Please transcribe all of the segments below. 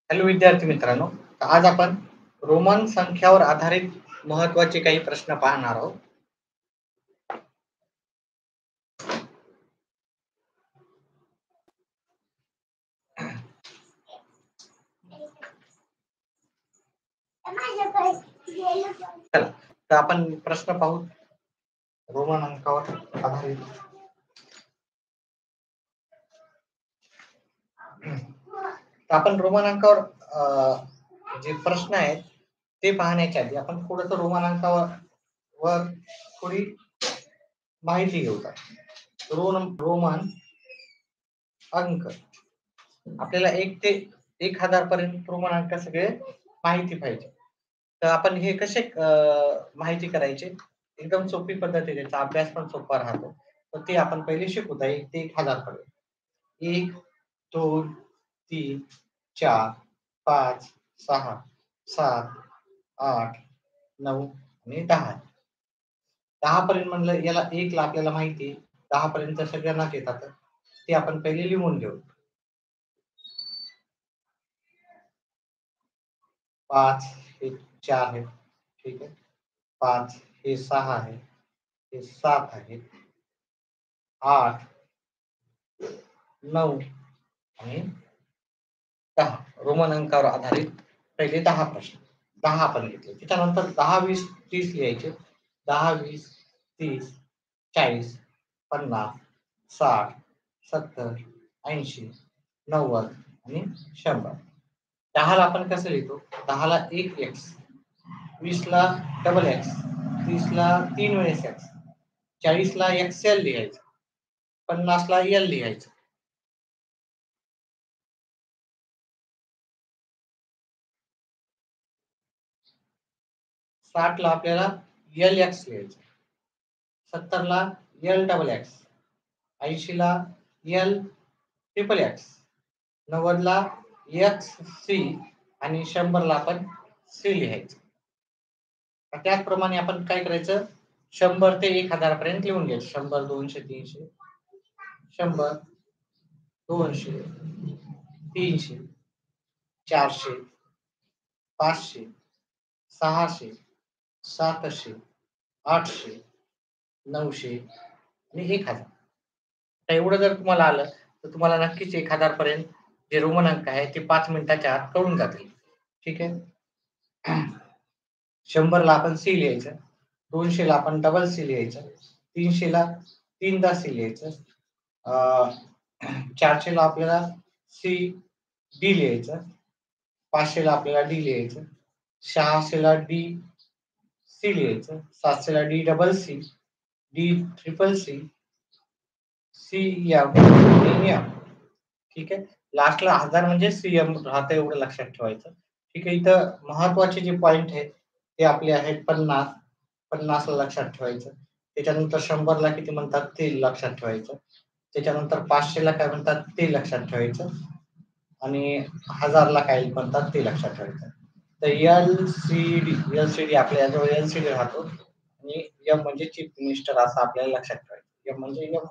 Hello विद्यार्थी मित्रांनो, आज आपण रोमन संख्यावर आधारित महत्त्वाचे काही प्रश्न पाहणार आहोत. चला, तर आपण प्रश्न पाहू रोमन अंकावर आधारित. तर आपण रोमन अंकावर जे प्रश्न आहेत ते पाहण्याच्या आधी आपण थोडंसं रोमन अंकावर थोडी माहिती घेऊ. रोमन अंक आपल्याला 1 ते 1000 पर्यंत रोमन अंक सगळे माहिती पाहिजे. तर आपण हे कसे माहिती करायचे? एकदम सोपी पद्धत आहे, त्याचा अभ्यास पण सोपा राहतो. तर ते आपण पहिले शिकू 1 ते 1000 पर्यंत. 1, 2, 3, 4, 5, 6, 7, 8, 9 आणि 10. 10 पर्यंत म्हणलं याला 1 ला आपल्याला माहिती आहे. 10 पर्यंत सगळ्यांनाच येतात. ते आपण पहिले लिहून घेऊ. 5 हे 4 आहे. ठीक आहे. 5 हे 6 आहे. हे 7 आहे. 8, 9 आणि 10. रोमन अंकावर आधारित पहिले 10 प्रश्न. 10 आपण घेतले. त्याच्यानंतर 10, 20, 30 लिहायचे. 10, 20, 30, 40, 50, 60, 70, 80, 90 आणि 100. 10 ला आपण कसं लिहितो? 10 ला 1 एक्स, 20 ला डबल एक्स, 30 ला 3 वेळेस एक्स, 40 ला एक्सएल लिहायचं, 50 ला एल लिहायचं. साठ ला आपल्याला एल एक्स लिहायचं, 70 ला एल डबल एक्स, 80 ला एल ट्रिपल एक्स, 90 ला एक्स सी आणि 100 ला आपण सी लिहायचं. त्याचप्रमाणे आपण काय करायचं? 100 ते 1000 पर्यंत लिहून घ्यायचं. 100, 200, 300, 100, 200, 300, 400, 500, 600, 700, 800, 900 आणि 1000. आता एवढं जर तुम्हाला आलं तर तुम्हाला नक्कीच 1000 पर्यंत जे रोमन अंक आहे ते 5 मिनिटाच्या आत कळून जातील. ठीक आहे. 100 ला आपण सी लिहायचं, 200 ला आपण डबल सी लिहायचं, 300 ला 3दा सी लिहायचं, 400 ला आपल्याला सी डी लिहायचं, 500 ला आपल्याला डी लिहायचं, 600 ला डी सी लिहायचं, 700 ला D double C, D triple C, C M आणि एम. ठीक आहे. लास्टला 1000 म्हणजे सीएम राहतं, एवढं लक्षात ठेवायचं. ठीक आहे. इथं महत्वाचे जे पॉइंट आहेत ते आपले आहेत 50. 50 ला लक्षात ठेवायचं. त्याच्यानंतर 100 ला किती म्हणतात ते लक्षात ठेवायचं. त्याच्यानंतर 500 ला काय म्हणतात ते लक्षात ठेवायचं आणि 1000 ला काय म्हणतात ते लक्षात ठेवायचं. तर एलसीडी आपल्याजवळ एलसीडी राहतो आणि एम म्हणजे चीफ मिनिस्टर असं आपल्याला लक्षात ठेवायचं. एम म्हणजे एम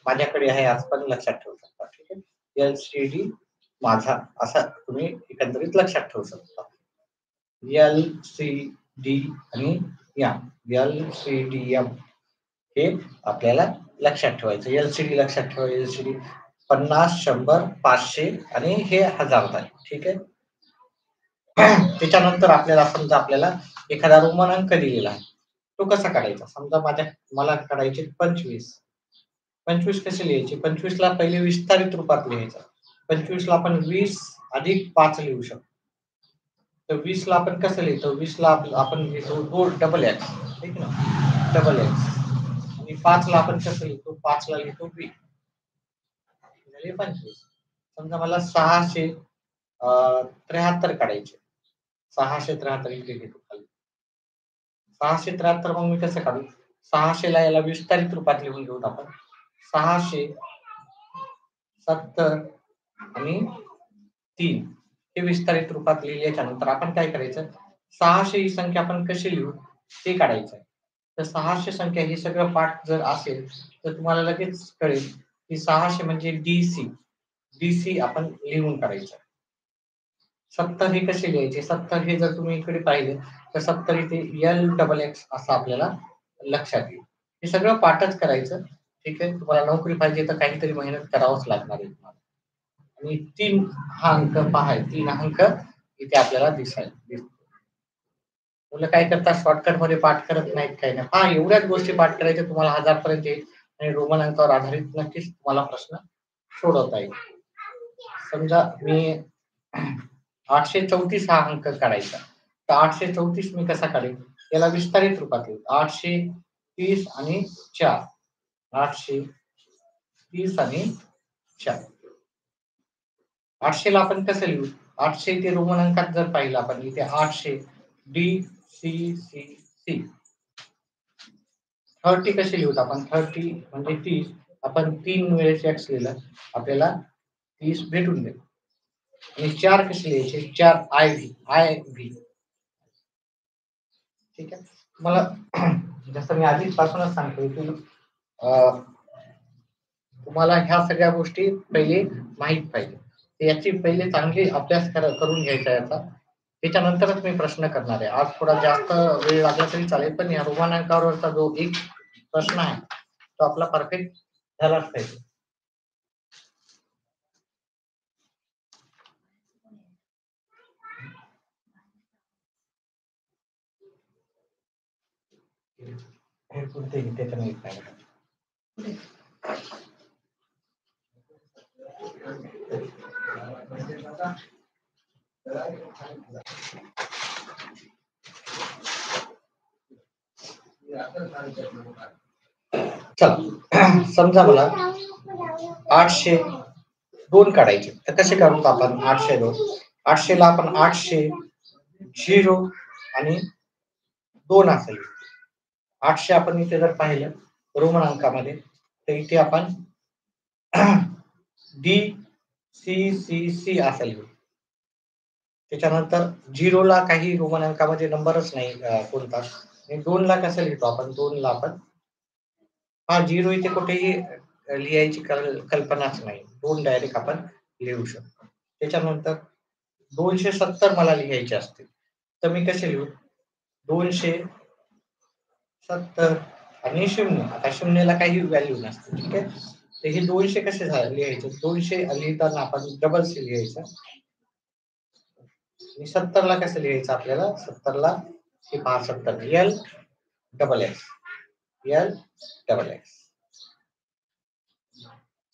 माझ्याकडे आहे असं पण लक्षात ठेवू शकता. ठीक आहे. एलसीडी माझा असा तुम्ही एकंदरीत लक्षात ठेवू शकता. एलसीडी आणि एम, एलसीडीएम हे आपल्याला लक्षात ठेवायचं. एलसीडी लक्षात ठेवा. एलसीडी 50, 100, 500 आणि हे 1000 झाले. ठीक आहे. त्याच्यानंतर आपल्याला एखादा रोमन अंक दिलेला आहे, तो कसा काढायचा? समजा मला काढायचे 25. 25 कसे लिहायचे? 25 ला पहिले विस्तारित रूपात लिहायचं. 25 ला आपण 20 अधिक 5 लिहू शकतो. तर 20 ला आपण कसं लिहितो? 20 ला आपण लिहितो डबल एक्स, ठीक ना? Double x. आणि 5 ला आपण कसं लिहितो? 5 ला लिहितो बी. म्हणजे 25. समजा मला 673 काढायचे. 673 इकडे घेतो खाली. 673 मग मी कसं काढू? 600 ला याला विस्तारित रूपात लिहून घेऊ आपण. 670 आणि 3 हे विस्तारित रूपात लिहिल्याच्या नंतर आपण काय करायचं? 600 ही संख्या आपण कशी लिहू ते काढायचं आहे. तर 600 संख्या हे सगळं पाठ जर असेल तर तुम्हाला लगेच कळेल की 600 म्हणजे डीसी आपण लिहून काढायचं. 70 हे कसे लिहायचे? 70 हे जर तुम्ही इकडे पाहिले तर 70 इथे L XX असं आपल्याला लक्षात येईल. हे सगळं पाठच करायचं. ठीक आहे. तुम्हाला नोकरी पाहिजे तर काहीतरी मेहनत करावंच लागणार आहे तुम्हाला. आणि 3 हा अंक पहा 3 अंक इथे आपल्याला दिसतो. मुलं काय करतात शॉर्टकटमध्ये पाठ करत नाहीत काही नाही. हां, एवढ्याच गोष्टी पाठ करायच्या तुम्हाला 1000 पर्यंत येईल आणि रोमन अंकावर आधारित नक्कीच तुम्हाला प्रश्न सोडवता येईल. समजा मी 834 हा अंक काढायचा. तर 834 मी कसा काढेन? याला विस्तारित रूपात लिहू. 830 आणि 4. 830 आणि 4. 800 ला आपण कसं लिहू? 800 ते रोमन अंकात जर पाहिलं आपण इथे 800 डी सी सी सी 30 कसे लिहूत आपण 30 म्हणजे 30 आपण 3 वेळेस एक्स लिहिलं आपल्याला 30 भेटून जाईल आणि 4 कसे लिहायचे 4 आय व्ही ठीक आहे मला जसं मी आधीपासूनच सांगतो की तुम्हाला ह्या सगळ्या गोष्टी पहिले माहित पाहिजे याची पहिले चांगली अभ्यास करून घ्यायचा याचा त्याच्यानंतरच मी प्रश्न करणार आहे आज थोडा जास्त वेळ लागला तरी चालेल पण या रोमन अंकावरचा जो एक प्रश्न आहे तो आपला परफेक्ट झालाच पाहिजे हे कोणते त्याच्या नाही चला समजा मला 802 काढायचे तर कसे काढू आपण 802 800 ला आपण 800 0 आणि 2 असेल 800 आपण इथे जर पाहिलं रोमन अंकामध्ये तर इथे आपण डी सी सी सी असेल त्याच्यानंतर 0 ला काही रोमन अंकामध्ये नंबरच नाही कोणता आणि 2 ला कसं लिहितो आपण 2 ला आपण हा 0 इथे कुठेही लिहायची कल्पनाच नाही 2 डायरेक्ट आपण लिहू शकतो त्याच्यानंतर 270 मला लिहायचे असतील तर मी कसे लिहू 270 आणि 0 आता 0 ला काही व्हॅल्यू नसते ठीक आहे तर हे 200 कसे लिहायचे 200 लिहिताना आपण डबल सी लिहायचं आणि 70 ला कसं लिहायचं आपल्याला 70 ला हे 70 L double x L double x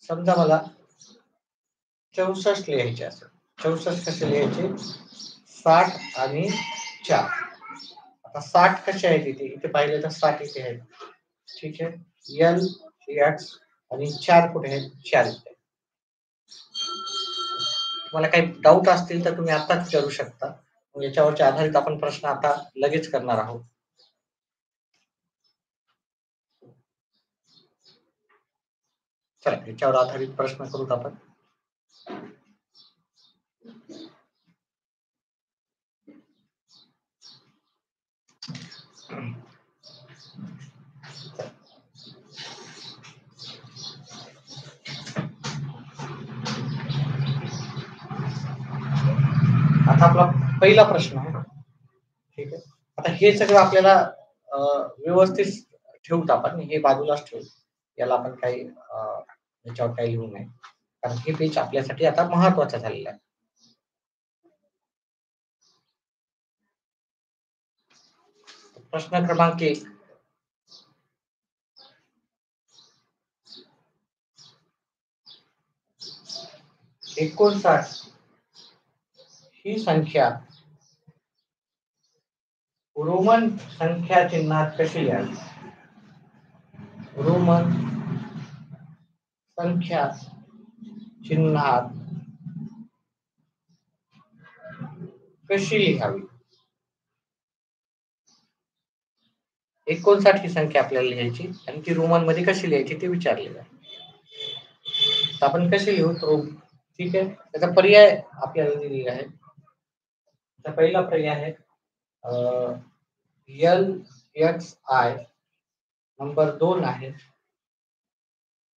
समजा मला 64 लिहायचे असेल 64 कसे लिहायचे 60 आणि 4 आता 60 कसे आहेत इथे पाहिले तर 60 इथे आहेत ठीक आहे एल एक्स आणि 4 कुठे आहेत 4 इथे तुम्हाला काही डाऊट असतील तर तुम्ही आताच विचारू शकता याच्यावरच्या आधारित आपण प्रश्न आता लगेच करणार आहोत चला याच्यावर आधारित प्रश्न करूत आपण आता आपला पहिला प्रश्न आहे ठीक आहे आता हे सगळं आपल्याला व्यवस्थित ठेवूत आपण हे बाजूलाच ठेवू याला आपण काही याच्यावर काही लिहू नये कारण हे पेज आपल्यासाठी आता महत्वाचं झालेलं आहे प्रश्न क्रमांक 1 59 ही संख्या रोमन संख्या चिन्हात कशी लिहावी रोमन संख्या चिन्हात कशी लिहावी 59 ही संख्या आपल्याला लिहायची आणि ती रोमन मध्ये कशी लिहायची ते विचारलेलं आहे आपण कशी लिहू ठीक आहे त्याचा पर्याय आपल्याला दिलेला आहे तर पहिला पर्याय आहे एल एक्स आय नंबर 2 आहे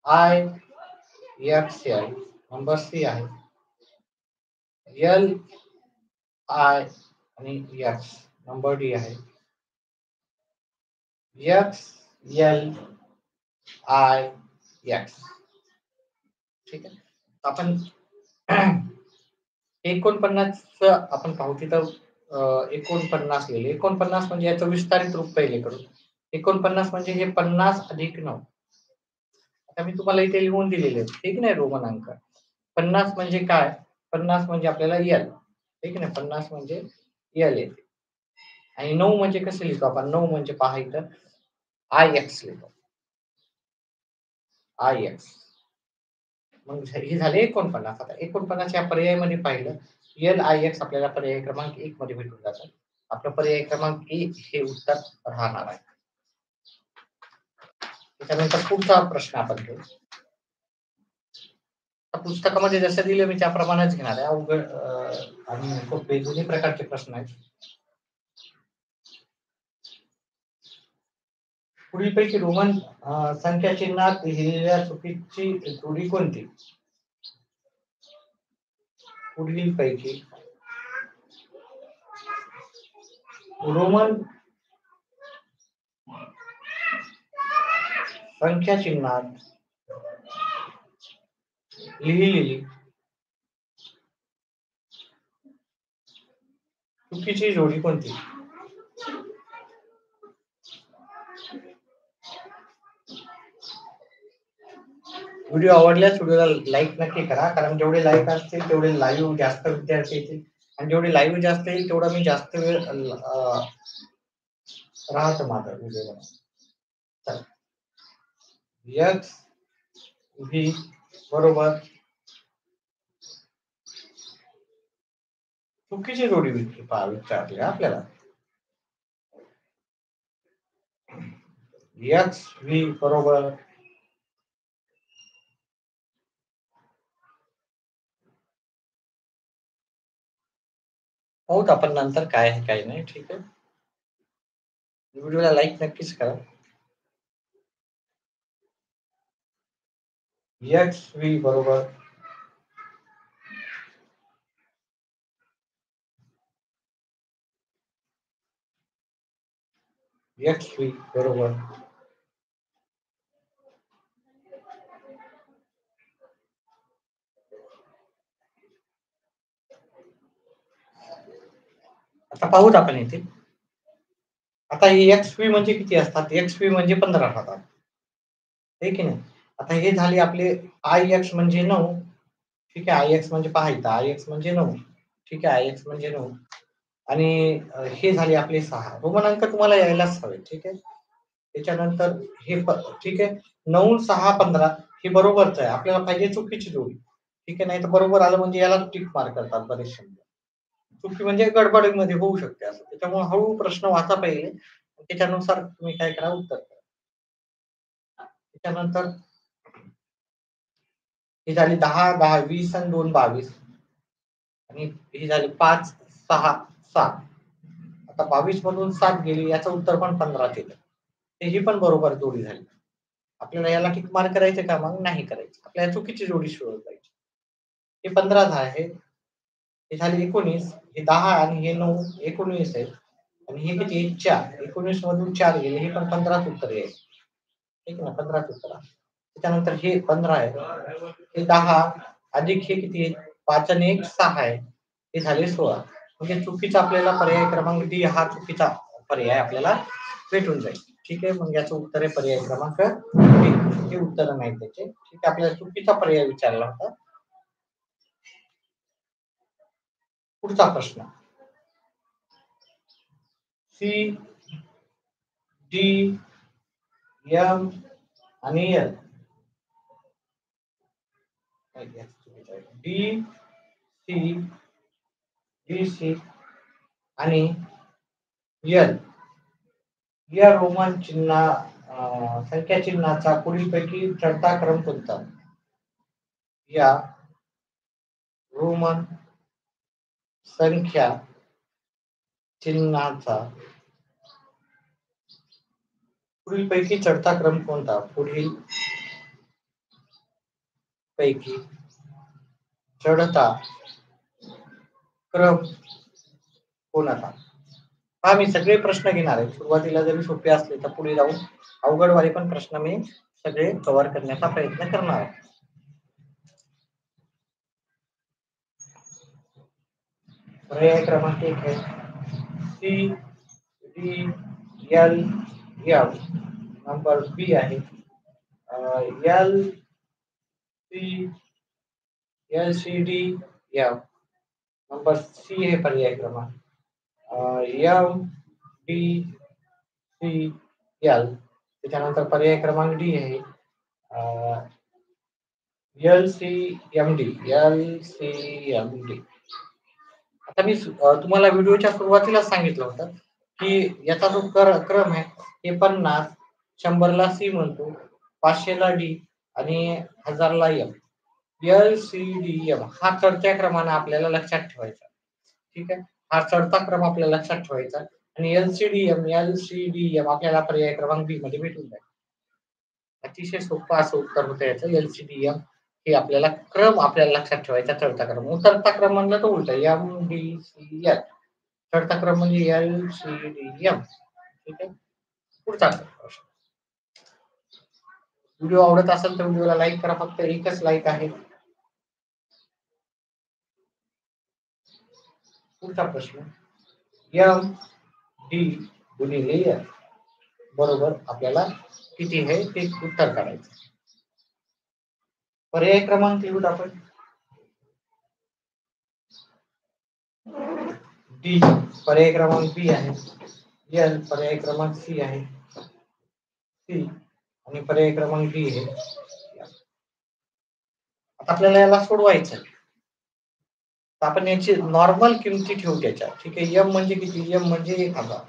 I X L number C आहे एल आय आणि एक्स. नंबर डी आहे एक्स एल आय एक्स. ठीक आहे. आपण 49 आपण पाहू तिथं 49 लिहिले. 49 म्हणजे याचं विस्तारित रूप पहिले करू. 49 म्हणजे हे 50 अधिक 9. आता मी तुम्हाला इथे लिहून दिलेले आहेत. ठीक नाही रोमन अंक. 50 म्हणजे काय? 50 म्हणजे आपल्याला एल. ठीक आहे ना? 50 म्हणजे एल येते. आणि 9 म्हणजे कसं लिहितो आपण? 9 म्हणजे पहा इथं आय एक्स लिहितो. I x. मग हे झाले 49. आता 49 या पर्यायामध्ये पाहिलं एल आय एक्स आपल्याला पर्याय क्रमांक 1 मध्ये भेटून जातं. आपलं पर्याय क्रमांक 1 हे उत्तर राहणार आहे. त्याच्यानंतर पुढचा प्रश्न आपण घेऊ. पुस्तकामध्ये जसं दिलं मी त्याप्रमाणेच घेणार आहे. अवघड आणि सोपे दोन्ही प्रकारचे प्रश्न आहेत. पुढीलपैकी रोमन संख्या चिन्हात लिहिलेल्या चुकीची जोडी कोणती? पुढीलपैकी रोमन संख्या चिन्हात लिहिलेली चुकीची जोडी कोणती? व्हिडिओ आवडल्यास व्हिडिओला लाईक नक्की करा, कारण जेवढे लाईक असतील तेवढे लाईव्ह जास्त विद्यार्थी येतील आणि जेवढे लाईव्ह जास्त येईल तेवढा मी जास्त वेळ राहतो माझा व्हिडिओ. एक्स व्ही बरोबर चुकीची जोडी विचारली आपल्याला. एक्स व्ही बरोबर पाहूत आपण नंतर काय आहे काय नाही. ठीक आहे. व्हिडिओला लाईक नक्कीच करा. एक्स व्ही बरोबर एक्स व्ही बरोबर आता पाहूत आपण इथे. आता हे एक्स व्ही म्हणजे किती असतात? एक्स व्ही म्हणजे 15 राहतात. आहे की नाही? आता हे झाले आपले आय एक्स म्हणजे 9. ठीक आहे. आय एक्स म्हणजे पहा इथं आय एक्स म्हणजे 9. ठीक आहे. आय एक्स म्हणजे 9 आणि हे झाले आपले 6. रोमन अंक तुम्हाला यायलाच हवे. ठीक आहे. त्याच्यानंतर हे ठीक आहे. 9, 6, 15 हे बरोबरच आहे. आपल्याला पाहिजे चुकीची जोडी. ठीक आहे. नाही तर बरोबर आलं म्हणजे याला टिक मार्क करतात बरेचसे. चुकी म्हणजे गडबडीमध्ये होऊ शकते असं. त्याच्यामुळे हळू प्रश्न वाचा पहिले. त्याच्यानुसार तुम्ही काय करा उत्तर करा. त्याच्यानंतर ही झाली 10, 10, 20 आणि 2, 22 आणि ही झाली 5, 6, 7. आता 22 मधून 7 गेली याचं उत्तर पण 15 येतं. ही पण बरोबर जोडी झाली. आपल्याला याला टिक मार्क करायचं का मग? नाही करायचं. आपल्याला चुकीची जोडी शोधायची. हे 15 आहे. हे झाले 19, हे 10 आणि हे 9, 19 आहे. आणि हे किती 4. 19 मधून 4 गेले. हे पण 15च उत्तर येईल. ठीक आहे ना? 15च उत्तर आहे. त्याच्यानंतर हे 15 आहे. हे 10 अधिक हे किती आहे? 5 आणि 1 6 आहे. हे झाले 16. म्हणजे चुकीचा आपल्याला पर्याय क्रमांक डी हा चुकीचा पर्याय आपल्याला भेटून जाईल. ठीक आहे. मग याचं उत्तर आहे पर्याय क्रमांक डी. हे उत्तर नाही त्याचे. ठीक आहे. आपल्याला चुकीचा पर्याय विचारला होता. पुढचा प्रश्न. सी डी एम आणि L. D C D C आणि एल या रोमन संख्या चिन्हाचा पुढीलपैकी चढता क्रम कोणता? या रोमन संख्या चिन्हाचा पुढीलपैकी चढता क्रम कोणता? पुढील पैकी चढता क्रम कोणाचा? हा, मी सगळे प्रश्न घेणार आहे. सुरुवातीला जरी सोपे असले तर पुढे जाऊन अवघडवाले पण प्रश्न मी सगळे कव्हर करण्याचा प्रयत्न करणार आहे. पर्याय क्रमांक 1 है C D L F. Number B आहे L C L C D F. Number C है पर्याय क्रमांक एम डी सी एल. त्याच्यानंतर पर्याय क्रमांक डी आहे L C M D. L C M D. आता मी तुम्हाला व्हिडिओच्या सुरुवातीला सांगितलं होतं की याचा जो क्रम आहे हे 50, 100ला सी म्हणतो, 500ला डी आणि 1000ला M. L C D M हा चढत्या क्रमाने आपल्याला लक्षात ठेवायचा. ठीक आहे, हा चढता क्रम आपल्याला लक्षात ठेवायचा आणि एल सी डी एम आपल्याला पर्याय क्रमांक बी मध्ये भेटून जाईल. अतिशय सोपं असं उत्तर होतं याचं. एल सी डी एम हे आपल्याला क्रम आपल्याला लक्षात ठेवायचा. चढता क्रम, उतरता क्रम म्हणलं तर उलट एम डी सी एल. चढता क्रम म्हणजे एल सी डी एम. ठीक आहे, पुढचा प्रश्न. व्हिडिओ आवडत असेल तर व्हिडिओला लाईक करा. फक्त एकच लाईक आहे. पुढचा प्रश्न. एम डी गुणिले एल बरोबर आपल्याला किती आहे ते उत्तर काढायचं. पर्याय क्रमांक लिहूत आपण. डी पर्याय क्रमांक बी आहे, एल पर्याय क्रमांक सी आहे, सी आणि पर्याय क्रमांक डी आहे. आता आपल्याला याला सोडवायचं आहे. तर आपण याची नॉर्मल किमती ठेवू त्याच्या. ठीक आहे, एम म्हणजे किती? एम म्हणजे 1000.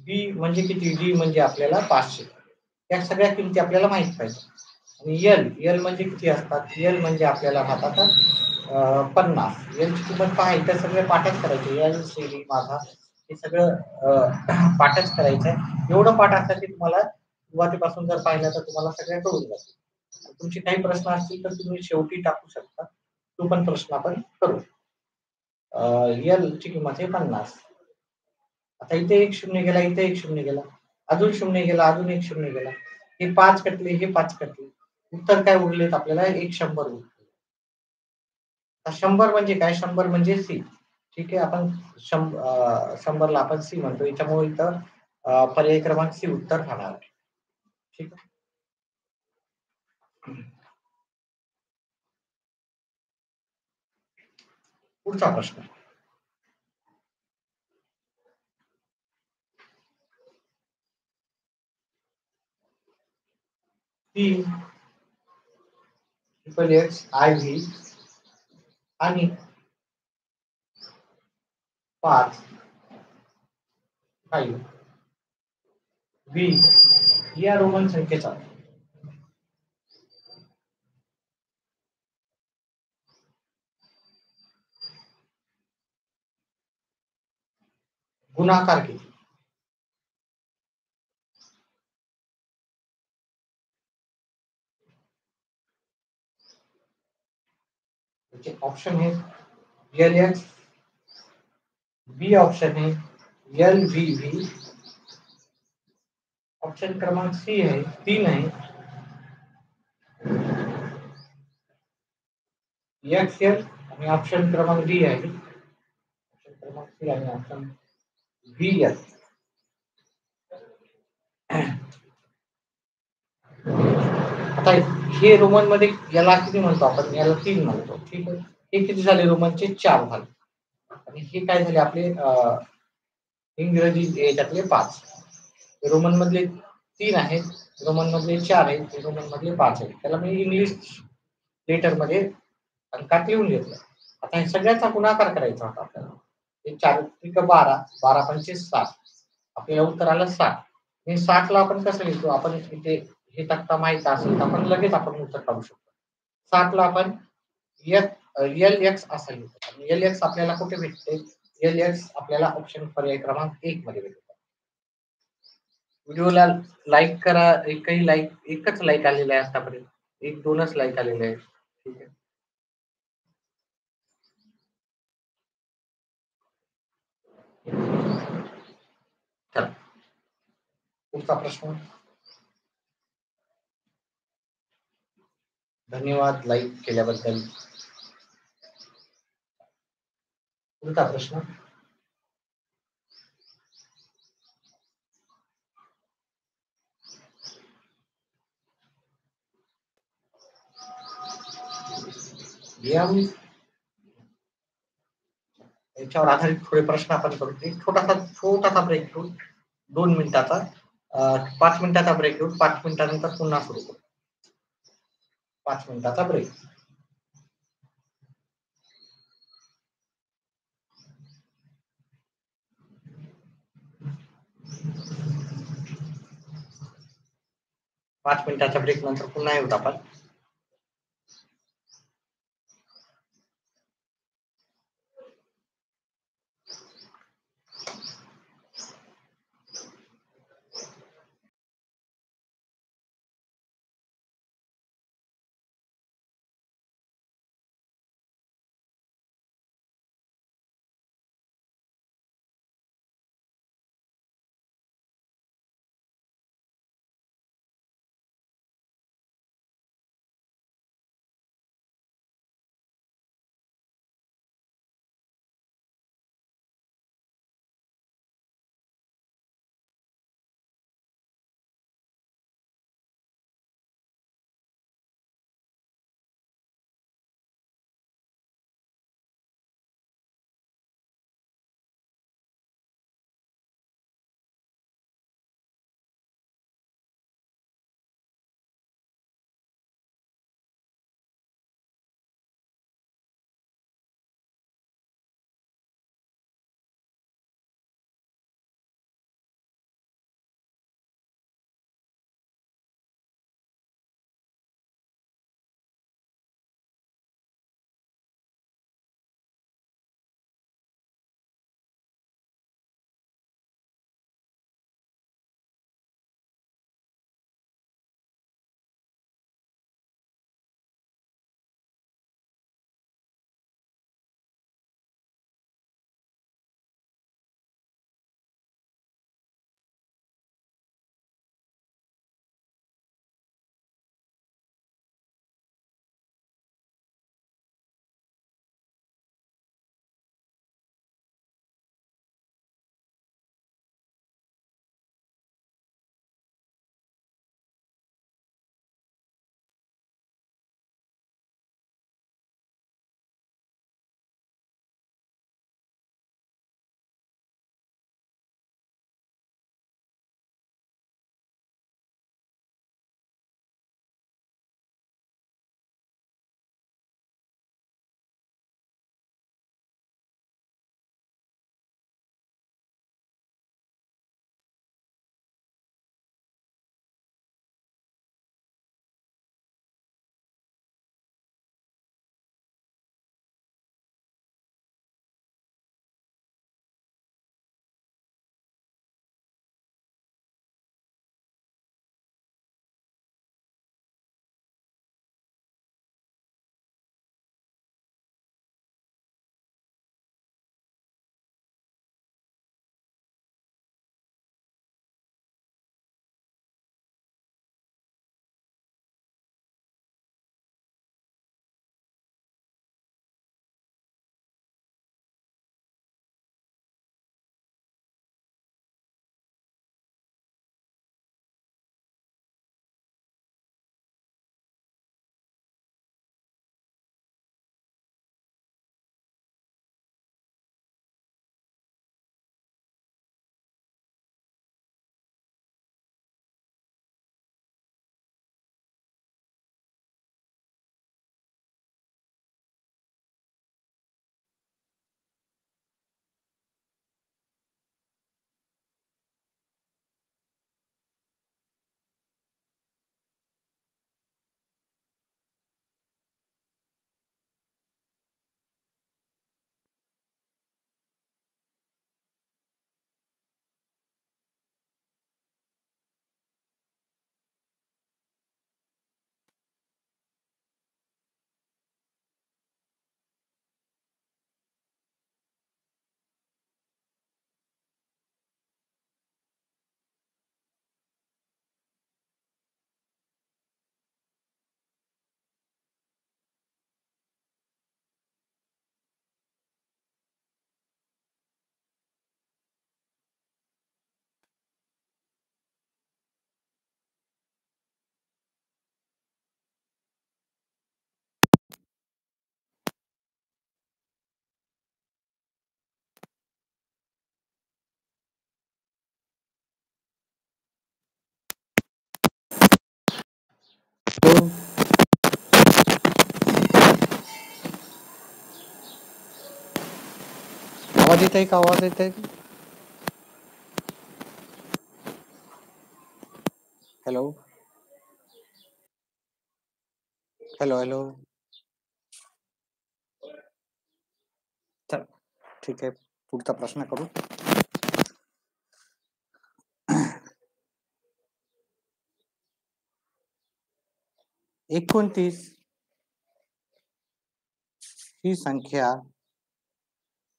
बी म्हणजे किती? डी म्हणजे आपल्याला 500. या सगळ्या किमती आपल्याला माहित पाहिजे. आणि एल एल म्हणजे किती असतात? एल म्हणजे आपल्याला हातात 50. एल ची किंमत काय तर सगळे पाठच करायचे. एल सी डी माझा हे सगळं पाठच करायचं. एवढं पाठ असतं की तुम्हाला सुरुवातीपासून जर पाहिलं तर तुम्हाला सगळ्या कळून जातील. तुमचे काही प्रश्न असतील तर तुम्ही शेवटी टाकू शकता. तो पण प्रश्न आपण करू. एल ची किंमत आहे 50. आता इथे एक शून्य गेला, इथे एक शून्य गेला, अजून शून्य गेला, अजून एक शून्य गेला. हे 5 कटले, हे 5 कटले. उत्तर काय उरलेत आपल्याला? 100 उरले. 100 म्हणजे काय? 100 म्हणजे सी. ठीक आहे, आपण 100ला आपण सी म्हणतो. याच्यामुळे इथं पर्याय क्रमांक सी उत्तर राहणार आहे. ठीक आहे. पुढचा प्रश्न. ट्रिपल एक्स आय व्ही आणि 5 5 बी या रोमन संख्येचा गुणाकार किती? ऑप्शन है एल एक्स, बी ऑप्शन है एल वी वी, ऑप्शन क्रमांक सी है 3 है एक्स एल आणि ऑप्शन क्रमांक डी आहे ऑप्शन क्रमांक सी आणि ऑप्शन व्ही एल. आता हे रोमन मध्ये याला किती म्हणतो आपण? याला 3 म्हणतो. ठीक आहे, हे किती झाले? रोमनचे 4 झाले आणि हे काय झाले आपले इंग्रजी याच्यातले 5. रोमन मधले 3 आहेत, रोमन मधले 4 आहेत, रोमन मधले 5 आहेत. त्याला मी इंग्लिश लेटर मध्ये अंकात लिहून घेतलं. आता हे सगळ्याचा गुणाकार करायचा होता आपल्याला. हे 4 त्रिक 12, 12 पंचे 60. आपल्याला उत्तर आलं 60. हे 60 ला आपण कसं लिहितो? आपण इथे हे तक्ता माहित असेल तर आपण लगेच आपण उत्तर काढू शकतो. 60 ला आपण एल एक्स असं लिहितो. आणि एल एक्स आपल्याला कुठे भेटते? एल एक्स आपल्याला ऑप्शन पर्याय क्रमांक 1 मध्ये भेटतो. व्हिडिओला लाईक करा. एकच लाईक आलेला आहे आतापर्यंत. 1-2च लाईक आलेले आहेत. ठीक आहे. चला पुढचा प्रश्न. धन्यवाद लाईक केल्याबद्दल. पुढचा प्रश्न. याच्यावर आधारित थोडे प्रश्न आपण करू. एक छोटासा ब्रेक घेऊ 2 मिनिटाचा. 5 मिनिटाचा ब्रेक घेऊ. 5 मिनिटानंतर पुन्हा सुरू करू. 5 मिनिटाचा ब्रेक. पाच मिनिटाच्या ब्रेक नंतर पुन्हा येऊत आपण. हॅलो, आवाज येत आहे का? आवाज येत आहे? Hello hello hello. चल, ठीक आहे, पुढचा प्रश्न करू. 29 ही संख्या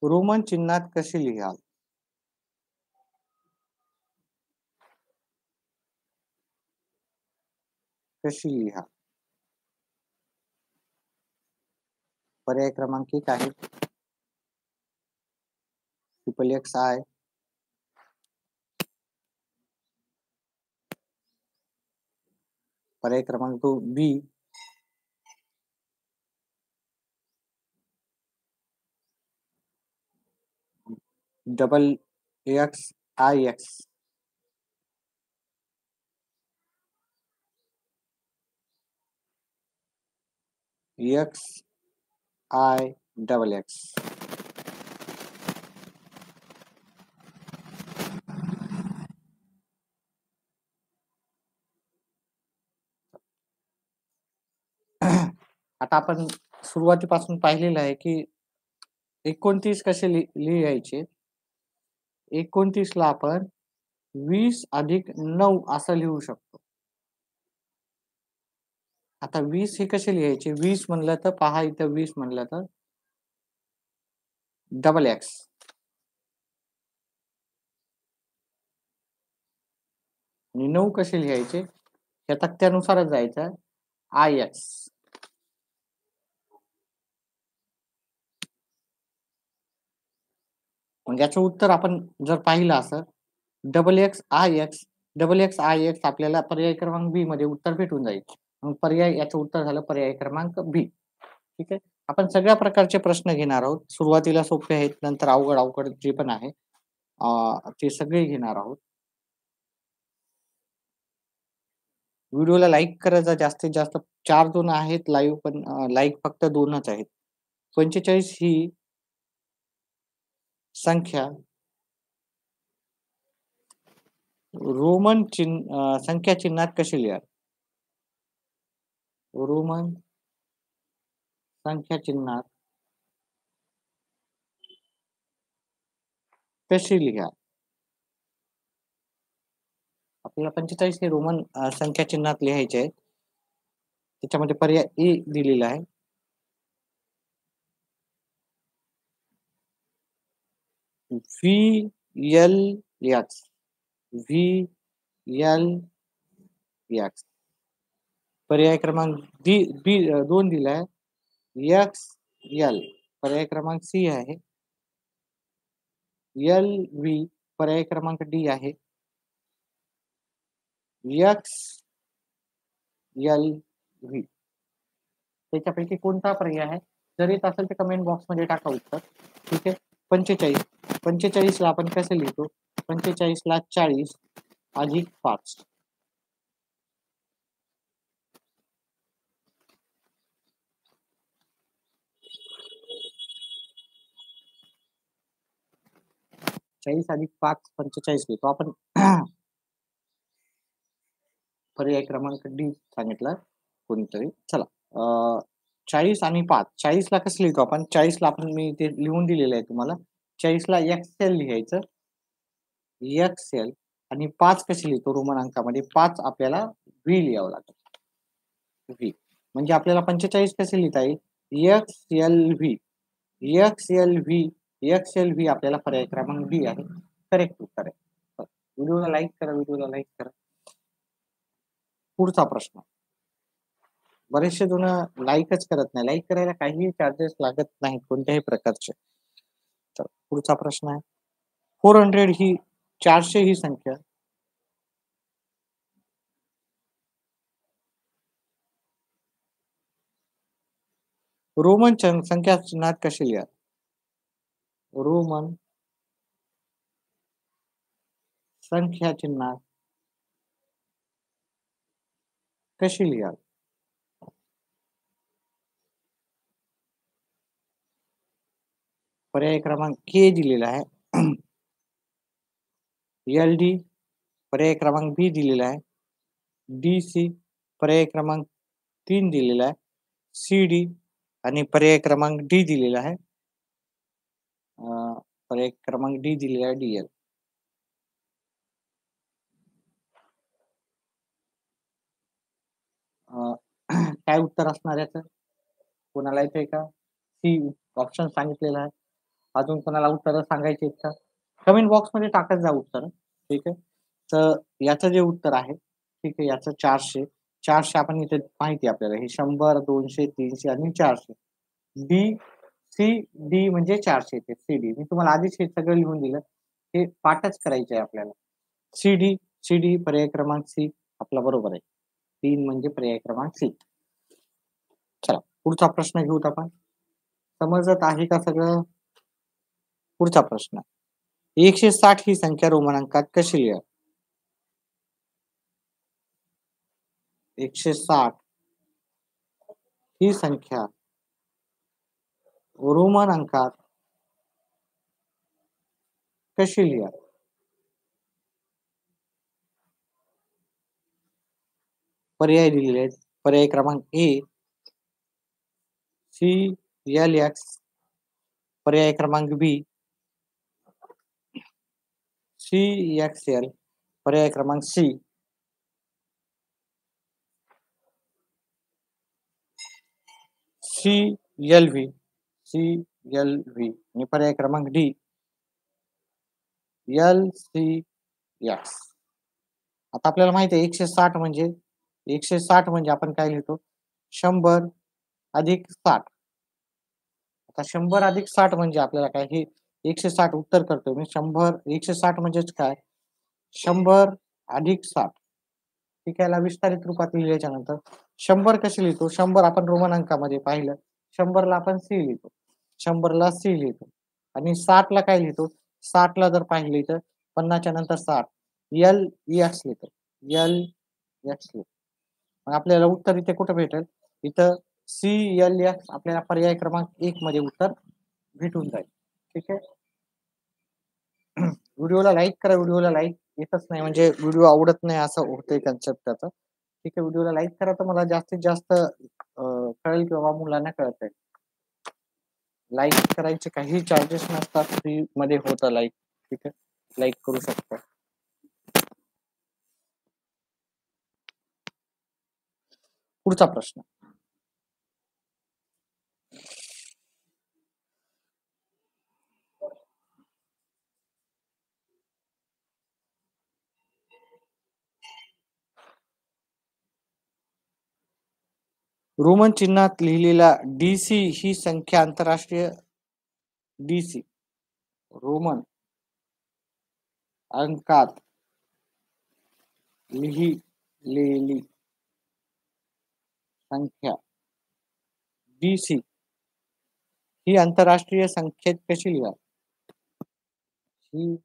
रोमन चिन्हात कशी लिहाल? कशी लिहा? पर्याय क्रमांक 1 आहे XXI. पर्याय क्रमांक 2 बी XXIX. XIXX. आता आपण सुरुवातीपासून पाहिलेलं आहे की 29 कसे लिहायचे. 29 ला आपण 20 अधिक 9 असं लिहू शकतो. आता 20 हे कसे लिहायचे? 20 म्हणलं तर पहा, इथं 20 म्हणलं तर XX. आणि 9 कसे लिहायचे? या तक्त्यानुसारच जायचं, IX. म्हणजे याचं उत्तर आपण जर पाहिलं असं XXIX, XXIX आपल्याला पर्याय क्रमांक बी मध्ये उत्तर भेटून जाईल. मग पर्याय, याचं उत्तर झालं पर्याय क्रमांक बी. ठीक आहे, आपण सगळ्या प्रकारचे प्रश्न घेणार आहोत. सुरुवातीला सोपे आहेत, नंतर अवघड अवघड जे पण आहे ते सगळे घेणार आहोत. व्हिडिओला लाईक करायचा जास्तीत जास्त. 4 जण आहेत लाईव्ह, पण लाईक फक्त 2च आहेत. 45 ही संख्या रोमन संख्या चिन्हात कशी लिहा? रोमन संख्या चिन्हात कशी लिहा? आपल्याला 45 हे रोमन संख्या चिन्हात लिहायचे आहे. त्याच्यामध्ये पर्याय ए दिलेला आहे. VLX. VLX. पर्याय क्रमांक बी 2 दिलाय. XL. पर्याय क्रमांक सी आहे. LV. पर्याय क्रमांक डी आहे. XLV. त्याच्यापैकी कोणता पर्याय आहे? जर येत असेल तर कमेंट बॉक्स मध्ये टाका उत्तर. ठीक आहे. 45 ला आपण कसं लिहितो? 45 ला 40 अधिक 5. अधिक 5 45 लिहितो आपण. पर्याय क्रमांक डी सांगितलं कोणीतरी. चला, 40 आणि 5. 40 ला कसं लिहितो आपण? 40 ला आपण, मी ते लिहून दिलेलं आहे तुम्हाला. 40 ला XL लिहायचं. XL. आणि 5 कसे लिहितो रोमन अंकामध्ये? 5 आपल्याला V लिहावं लागतं. V. म्हणजे आपल्याला 45 कसे लिहिता येईल? XLV. XLV. XLV आपल्याला पर्याय क्रमांक बी आहे. करेक्ट उत्तर आहे. व्हिडिओला लाईक करा, व्हिडिओला लाईक करा. पुढचा प्रश्न. बरेचसे जण लाईकच करत नाही. लाईक करायला काहीही चार्जेस लागत नाहीत कोणत्याही प्रकारचे. तर पुढचा प्रश्न आहे, 400 ही 400 ही संख्या रोमन संख्या चिन्हात कशी लिहा? रोमन संख्या चिन्हात कशी लिहा? पर्याय क्रमांक ए दिलेला आहे. एल डी पर्याय क्रमांक बी दिलेला आहे. डी सी पर्याय क्रमांक 3 दिलेला आहे. सी डी आणि पर्याय क्रमांक डी दिलेला आहे. पर्याय क्रमांक डी दिलेला आहे डी एल. काय उत्तर असणार याचं? कोणाला येतंय का? सी ऑप्शन सांगितलेला आहे. अजून कोणाला उत्तर सांगायचे आहेत का? कमेंट बॉक्स मध्ये टाकत जा उत्तर. ठीक आहे. तर याचं जे उत्तर आहे, ठीक आहे, याचं 400 आपण इथे माहिती आपल्याला हे 100, 200, 300 आणि 400. डी सी डी म्हणजे 400 येते. सी डी मी तुम्हाला आधीच हे सगळं लिहून दिलं. हे पाठच करायचे आहे आपल्याला. सी डी पर्याय क्रमांक सी आपला बरोबर आहे. 3 म्हणजे पर्याय क्रमांक सी. चला पुढचा प्रश्न घेऊत आपण. समजत आहे का सगळं? पुढचा प्रश्न. 160 ही संख्या रोमन अंकात कशी लिहा? 160 ही संख्या रोमन अंकात कशी लिहा? पर्याय दिलेले आहेत. पर्याय क्रमांक ए सी एल एक्स, पर्याय क्रमांक बी सी एक्स एल, पर्याय क्रमांक सी सी एल व्ही आणि पर्याय क्रमांक डी एल सी एक्स. आता आपल्याला माहिती आहे 160 म्हणजे आपण काय लिहितो? 100 अधिक 60. आता 100 अधिक 60 म्हणजे आपल्याला काय? हे 160 उत्तर करतोय मी. 160 म्हणजेच काय? 100 अधिक 60. ठीक आहे. याला विस्तारित रूपात लिहिल्याच्या नंतर 100 कसे लिहितो? 100 आपण रोमन अंकामध्ये पाहिलं. 100 ला आपण सी लिहितो. 100 ला सी लिहितो. आणि 60 ला काय लिहितो? 60 ला जर पाहिले तर 50 च्या नंतर 60 एल एक्स लिहितो. एल एक्स लिहितो. मग आपल्याला उत्तर इथे कुठं भेटेल? इथं सी एल एक्स आपल्याला पर्याय क्रमांक 1 मध्ये उत्तर भेटून जाईल. ठीक आहे. व्हिडिओला लाईक करा. व्हिडिओला लाईक येतच नाही म्हणजे व्हिडिओ आवडत नाही असं होतंय कन्सेप्ट त्याचा. ठीक आहे. व्हिडिओला लाईक करा तर मला जास्तीत जास्त कळेल किंवा मुलांना कळतंय. लाईक करायचे काही चार्जेस नसतात. फ्री मध्ये होतं लाईक. ठीक आहे. लाईक करू शकता. पुढचा प्रश्न. रोमन चिन्हात लिहिलेला DC ही संख्या आंतरराष्ट्रीय DC रोमन अंकात लिहिलेली संख्या DC ही आंतरराष्ट्रीय संख्येत कशी लिहा? ही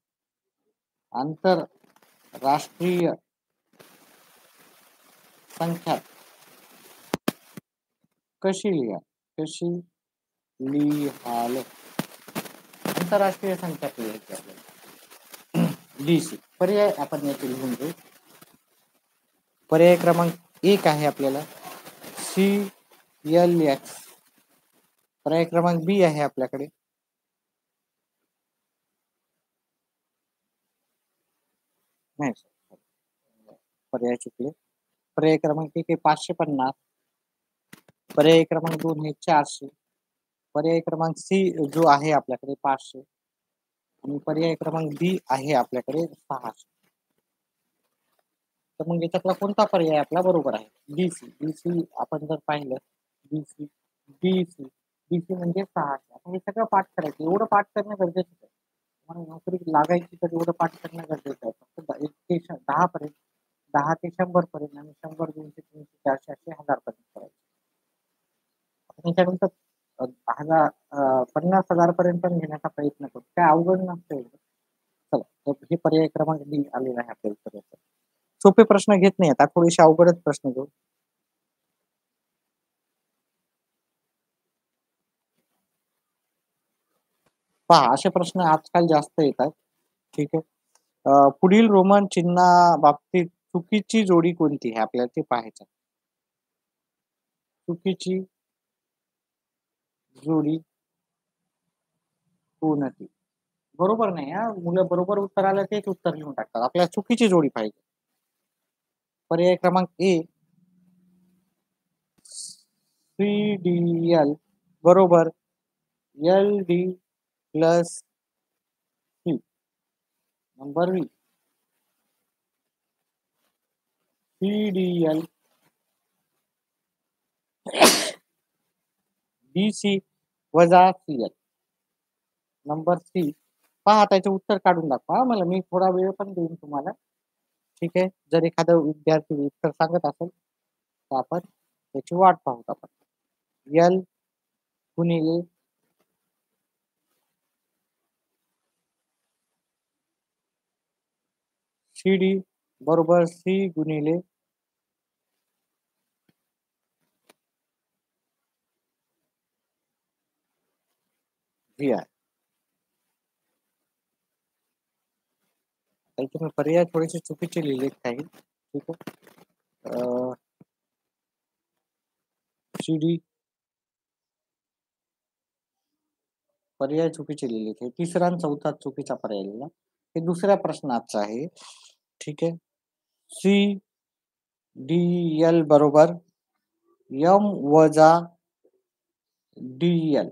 आंतरराष्ट्रीय संख्या कशी लिहा? कशी लिहाल? आंतरराष्ट्रीय संख्या लिहायची आपल्याला. DC पर्याय आपण याचे लिहून घेऊ. पर्याय क्रमांक 1 आहे आपल्याला सी एल एक्स. पर्याय क्रमांक बी आहे आपल्याकडे नाही पर्याय चुकले. पर्याय क्रमांक 1 आहे 550. पर्याय क्रमांक 2 आहे 400. पर्याय क्रमांक सी जो आहे आपल्याकडे 500 आणि पर्याय क्रमांक डी आहे आपल्याकडे 600. तर मग याच्यातला कोणता पर्याय आपला बरोबर आहे? DC आपण जर पाहिलं DC म्हणजे 600. आपण हे सगळं पाठ करायचं. एवढं पाठ करणं गरजेचं आहे. तुम्हाला नोकरी लागायची तर एवढं पाठ करणं गरजेचं आहे. फक्त 1 ते 10 पर्यंत, 10 ते 100 पर्यंत आणि 100, 200, 300, 400 असे 1000 पर्यंत करायचे. त्याच्यानंतर 50,000 पर्यंत पण घेण्याचा प्रयत्न करतो. काय अवघड नसतं एवढं. चला हे पर्याय क्रमांक डी आलेला आहे आपल्या उत्तराचं. सोपे प्रश्न घेत नाही आता थोडेसे अवघडच प्रश्न घेऊ. पहा असे प्रश्न आजकाल जास्त येतात. ठीक आहे. पुढील रोमन चिन्हा बाबतीत चुकीची जोडी कोणती आहे आपल्याला ते पाहायचं. चुकीची जोडी कोणती? बरोबर नाही हां. मुलं बरोबर उत्तर आलं तेच उत्तर लिहून टाकतात. आपल्याला चुकीची जोडी पाहिजे. पर्याय क्रमांक ए CDL बरोबर LD plus C. Number B CDL BC वजा CL. Number C. पहा त्याचे उत्तर काढून दाखवा हां मला. मी थोडा वेळ पण देईन तुम्हाला. ठीक आहे. जर एखादा विद्यार्थी उत्तर सांगत असेल, तर आपण त्याची वाट पाहूत आपण. L गुणिले CD बरोबर C गुणिले VI. तर तुम्ही पर्याय थोडेसे चुकीचे लिहिलेत काही. ठीक आहे. CD पर्याय चुकीचे लिहिलेत. हे तिसरा आणि चौथा चुकीचा पर्याय लिहिला. हे दुसऱ्या प्रश्नाचं आहे. ठीक आहे. CDL बरोबर M वजा DL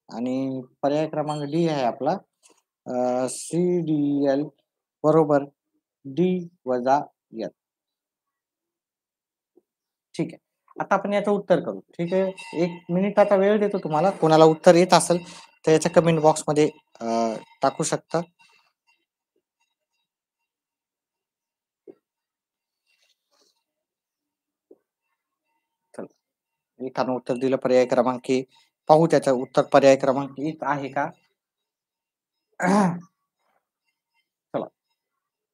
आणि पर्याय क्रमांक डी आहे आपला. CDL बरोबर D वजा L. ठीक आहे. आता आपण याचं उत्तर करू. ठीक आहे. 1 मिनिटाचा वेळ देतो तुम्हाला. कोणाला उत्तर येत असेल तर याच्या कमेंट बॉक्समध्ये टाकू शकता. एकानं उत्तर दिलं पर्याय क्रमांक ए. पाहू त्याचं उत्तर पर्याय क्रमांक 1 आहे का? चला.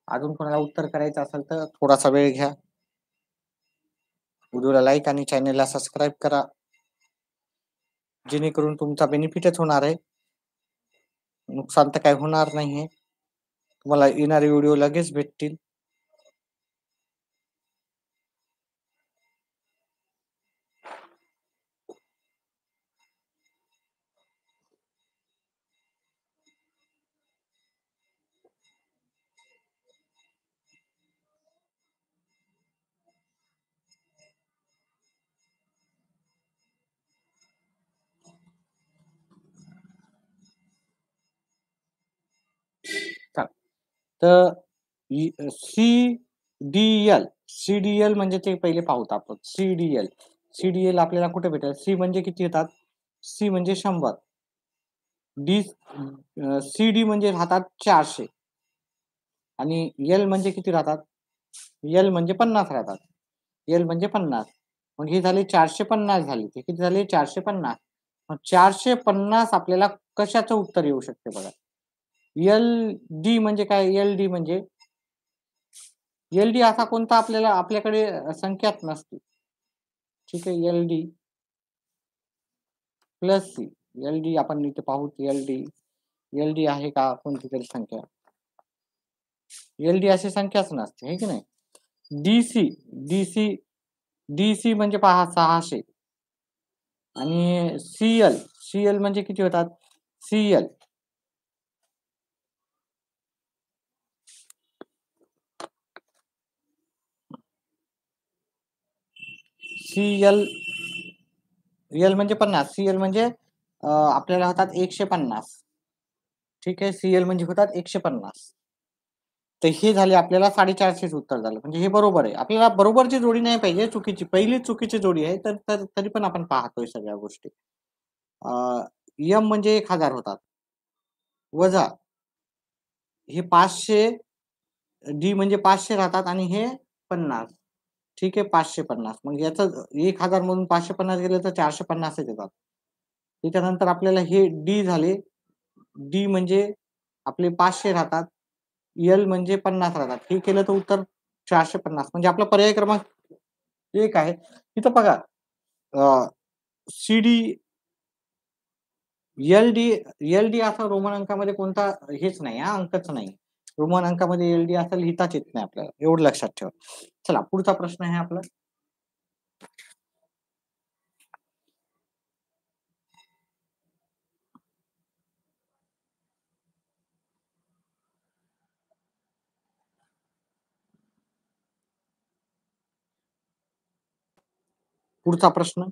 अजून कोणाला उत्तर करायचं असेल तर थोडासा वेळ घ्या. व्हिडिओला लाईक आणि चॅनलला सबस्क्राईब करा. जेणेकरून तुमचा बेनिफिटच होणार आहे. नुकसान तर काही होणार नाहीये. तुम्हाला येणारे व्हिडिओ लगेच भेटतील. तर CDL म्हणजे ते पहिले पाहूत आपण. CDL आपल्याला कुठे भेटेल? C म्हणजे किती येतात? C म्हणजे 100. CD म्हणजे राहतात 400 आणि L म्हणजे किती राहतात? L म्हणजे 50 राहतात. L म्हणजे 50. मग हे झाले 450 झाले. ते किती झाले? 450. मग 450 आपल्याला कशाचं उत्तर येऊ शकते बघा. LD म्हणजे काय? LD म्हणजे LD असा कोणता आपल्याकडे संख्याच नसते. ठीक आहे. LD plus C. LD आपण इथे पाहू. LD आहे का कोणती तरी संख्या? LD अशी संख्याच नसते, है की नाही? DC म्हणजे पहा 600 आणि CL म्हणजे किती होतात? CL म्हणजे 50. CL म्हणजे आपल्याला होतात 150. ठीक आहे. CL म्हणजे होतात 150. तर हे झाले आपल्याला 450 उत्तर झालं. म्हणजे हे बरोबर आहे. आपल्याला बरोबरची जोडी नाही पाहिजे, चुकीची. पहिली चुकीची जोडी आहे. तर तरी पण आपण पाहतोय सगळ्या गोष्टी. M म्हणजे 1000 होतात. वजा हे 500 D म्हणजे 500 राहतात आणि हे 50. ठीक आहे. 550. मग याचं 1000 मधून 550 गेलं तर 450 येतात. त्याच्यानंतर आपल्याला हे D झाले. D म्हणजे आपले 500 राहतात. L म्हणजे 50 राहतात. हे केलं तर उत्तर 450. म्हणजे आपला पर्याय क्रमांक 1 आहे. तिथं बघा CD एल डी असं रोमन अंकामध्ये कोणता हेच नाही हा, अंकच नाही. रोमन अंकामध्ये एल डी असं लिहिताच येत नाही आपल्याला, एवढं लक्षात ठेवा. चला पुढचा प्रश्न आहे आपला. पुढचा प्रश्न.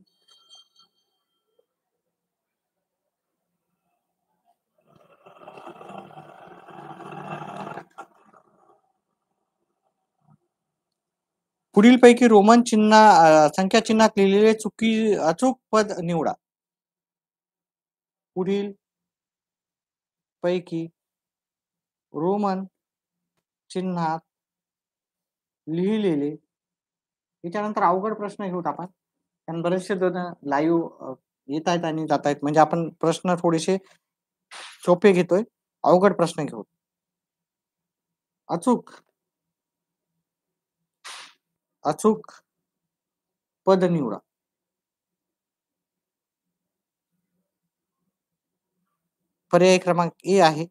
पुढीलपैकी रोमन संख्या चिन्हात लिहिलेले अचूक पद निवडा. पुढील पैकी रोमन चिन्हात लिहिलेले, याच्यानंतर अवघड प्रश्न घेऊत आपण, कारण बरेचसे जण लाईव्ह येत आहेत आणि जात आहेत, म्हणजे आपण प्रश्न थोडेसे सोपे घेतोय, अवघड प्रश्न घेऊ. अचूक पद निवडा. पर्याय क्रमांक ए आहे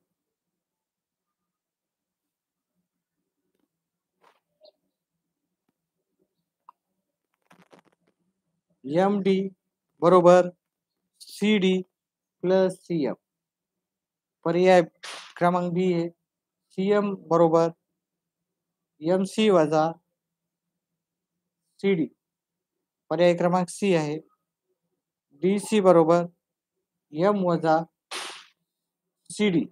एम डी बरोबर C D plus C M. पर्याय क्रमांक बी आहे सी एम बरोबर एम सी वजा सी डी. पर्याय क्रमांक सी आहे डी सी बरोबर एम वजा सी डी.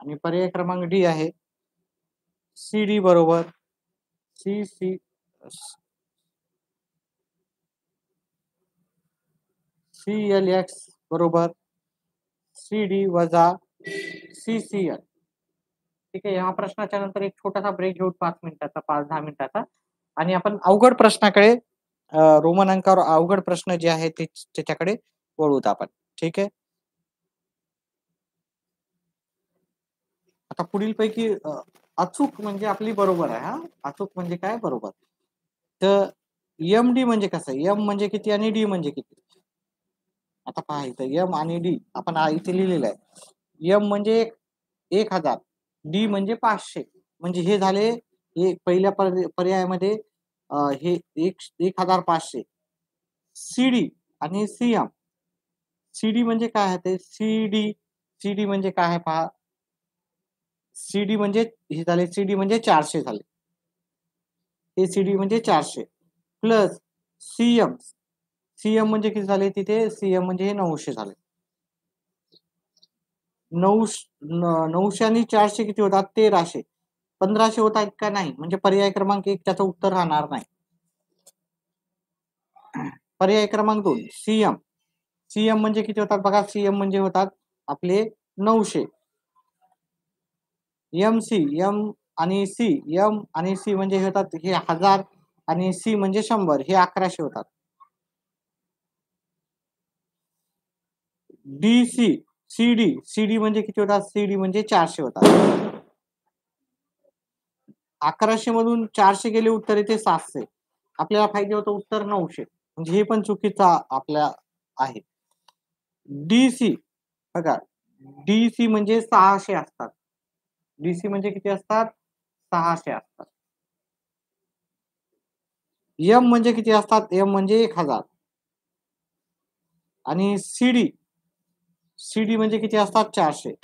आणि पर्याय क्रमांक डी आहे सी डी बरोबर C C C L X बरोबर सी डी वजा सी सी एल. ठीक आहे, या प्रश्नाच्या नंतर एक छोटासा ब्रेक घेऊ 5 मिनिटाचा, 5-10 मिनिटाचा, आणि आपण अवघड प्रश्नाकडे, रोमन अंकावर अवघड प्रश्न जे आहे त्याच्याकडे वळूत आपण. ठीक आहे. आता पुढीलपैकी अचूक म्हणजे आपली बरोबर आहे हा. अचूक म्हणजे काय? बरोबर. तर एम डी म्हणजे कसं? एम म्हणजे किती आणि डी म्हणजे किती? आता पहा इथं एम आणि डी आपण इथे लिहिलेलं आहे. एम म्हणजे 1000, डी म्हणजे 500, म्हणजे हे झाले पहिल्या पर्यायामध्ये हे 1500. सीडी आणि सीएम. सीडी म्हणजे काय आहे ते? सीडी म्हणजे काय आहे पहा. सीडी म्हणजे हे झाले, सीडी म्हणजे 400 झाले, हे सीडी म्हणजे 400 प्लस सीएम. सीएम म्हणजे किती झाले तिथे? सीएम म्हणजे हे 900 झाले. 900 आणि 400 किती होतात? 1300. 1500 होतात का? नाही, म्हणजे पर्याय क्रमांक 1 त्याचं उत्तर राहणार नाही. पर्याय क्रमांक 2 सीएम. सीएम म्हणजे किती होतात बघा? सीएम म्हणजे होतात आपले 900. एम सी, एम आणि सी, एम आणि सी म्हणजे होतात हे 1000 आणि सी म्हणजे 100, हे 1100 होतात. डी सी, सीडी, सीडी म्हणजे किती होतात? सीडी म्हणजे 400 होतात. 1100 मधून 400 गेले, उत्तर येते 700. आपल्याला पाहिजे होतं उत्तर 900, म्हणजे हे पण चुकीचा आपल्या आहे. डीसी बघा, डीसी म्हणजे 600 असतात. डीसी म्हणजे किती असतात? 600 असतात. एम म्हणजे किती असतात? एम म्हणजे 1000. आणि सीडी, सीडी म्हणजे किती असतात? 400.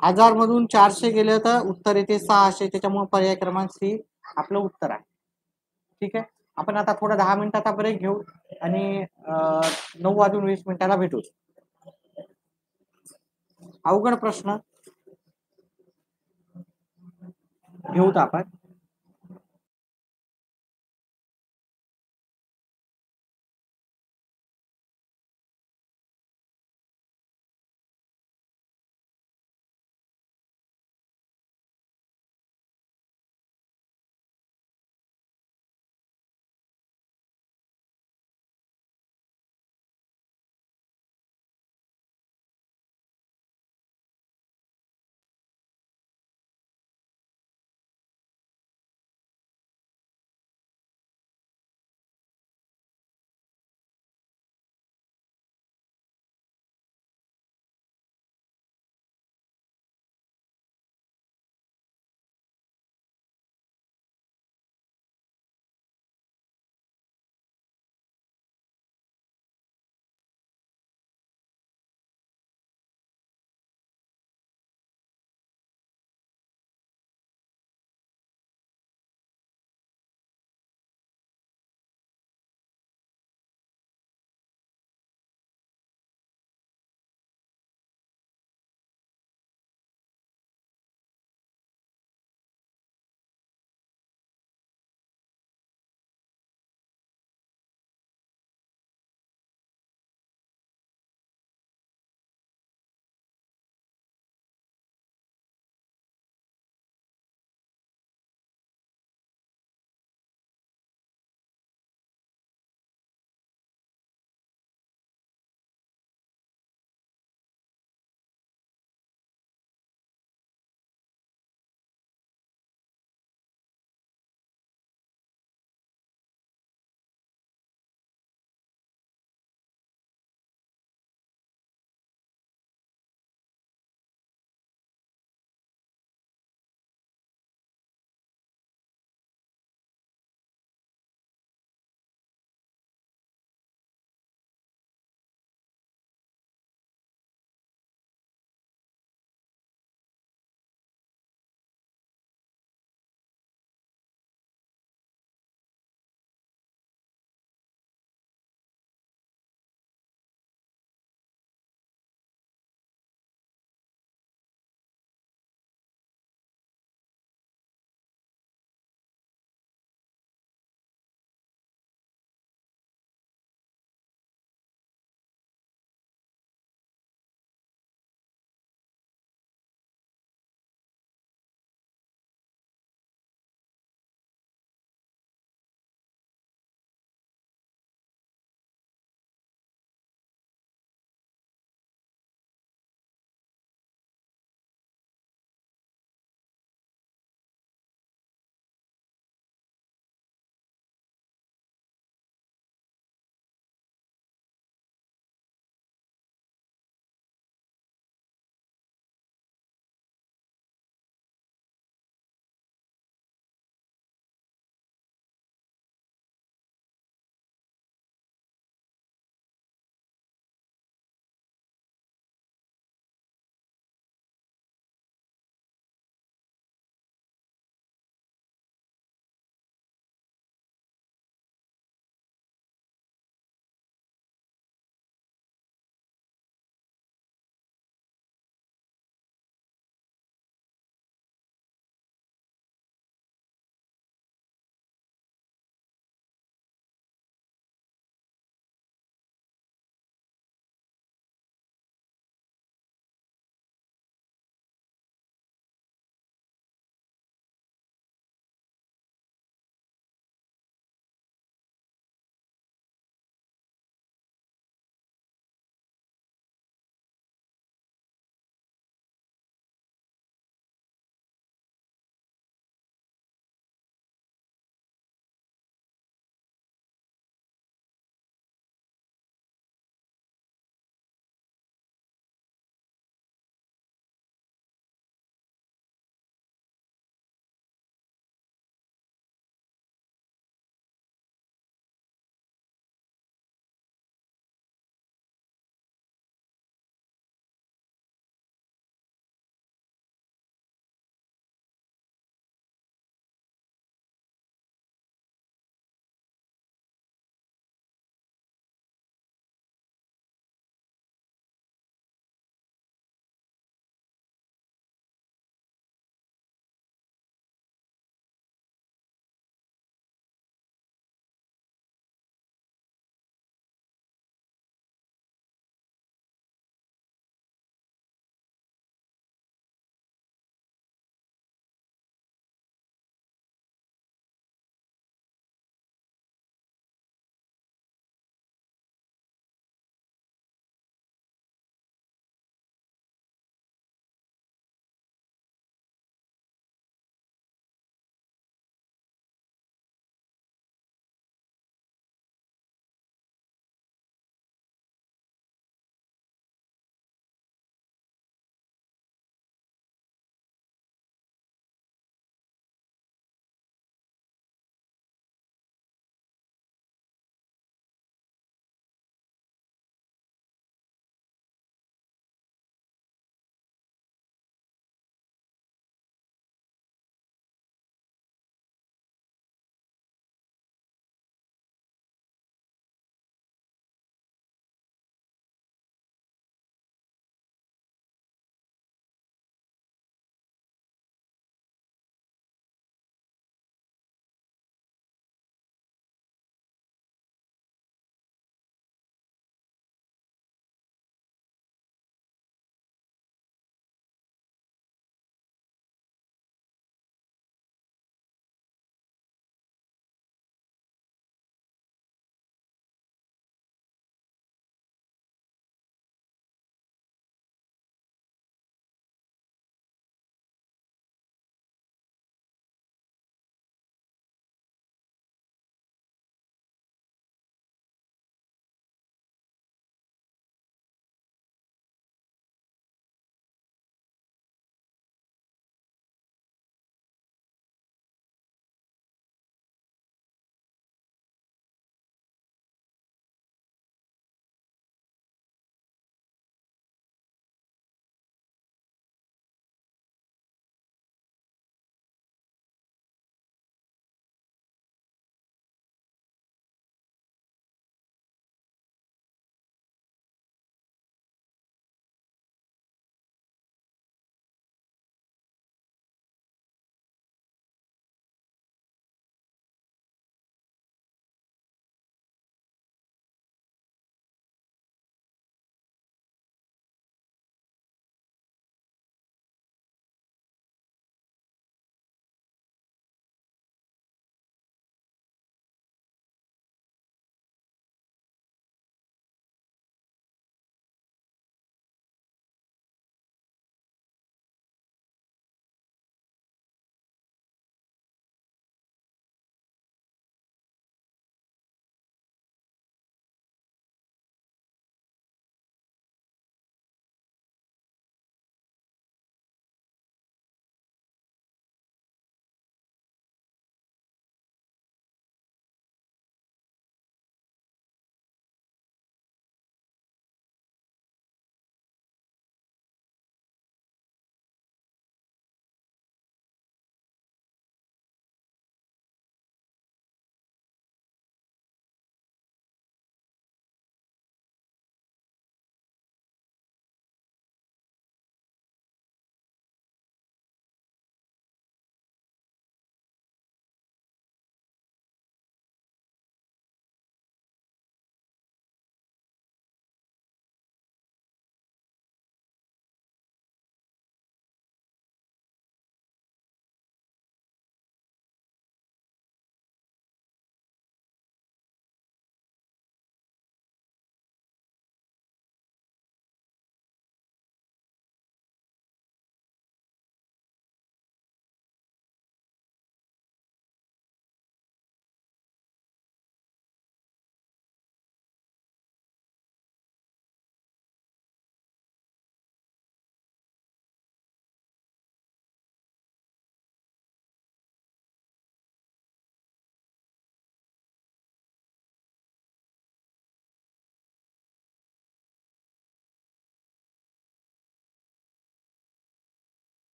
1000 मधून 400 गेले तर उत्तर येते 600, त्याच्यामुळे पर्याय क्रमांक सी आपलं उत्तर आहे. ठीक आहे, आपण आता थोडा 10 मिनिटाचा ब्रेक घेऊ आणि 9:20 भेटू. अवघड प्रश्न घेऊत आपण.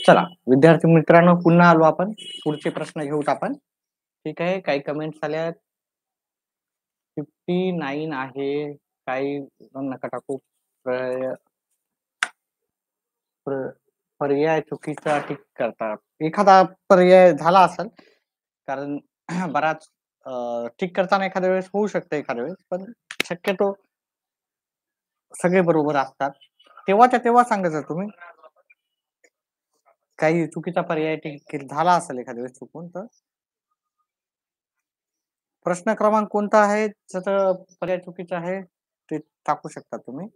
चला विद्यार्थी मित्रांनो, पुन्हा आलो आपण. पुढचे प्रश्न घेऊत आपण. ठीक आहे, काही कमेंट्स आल्या. 59 आहे. काही नका टाकू. पर्याय चुकीचा टिक करतात. एखादा पर्याय झाला असेल, कारण बराच टिक करताना एखाद्या वेळेस होऊ शकतं, एखाद्या वेळेस, पण शक्यतो सगळे बरोबर असतात. तेव्हाच्या तेव्हा सांगायचं तुम्ही. काही चुकीचा पर्याय टिक झाला असेल एखाद्या वेळेस चुकून, तर प्रश्न क्रमांक कोणता आहे, त्याचा पर्याय चुकीचा आहे ते टाकू शकता तुम्ही,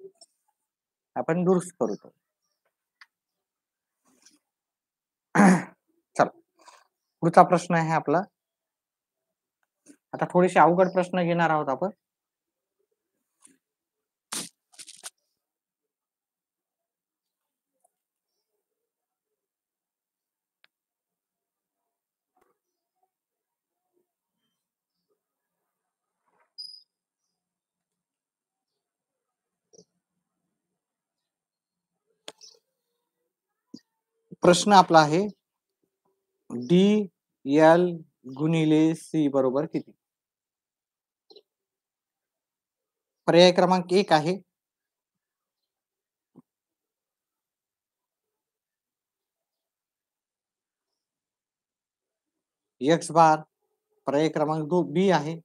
आपण दुरुस्त करू तो. चला पुढचा प्रश्न आहे आपला. आता थोडेसे अवघड प्रश्न घेणार आहोत आपण. प्रश्न आपला आहे, डी एल गुणिले सी बरोबर किती? पर्याय क्रमांक 1 आहे एक्स बार. पर्याय क्रमांक 2 बी आहे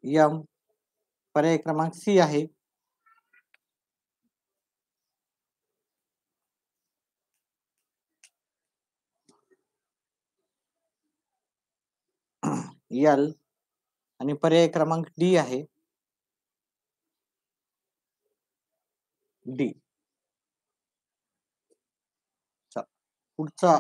एम. पर्याय क्रमांक सी आहे एल. आणि पर्याय क्रमांक डी आहे डी. पुढचा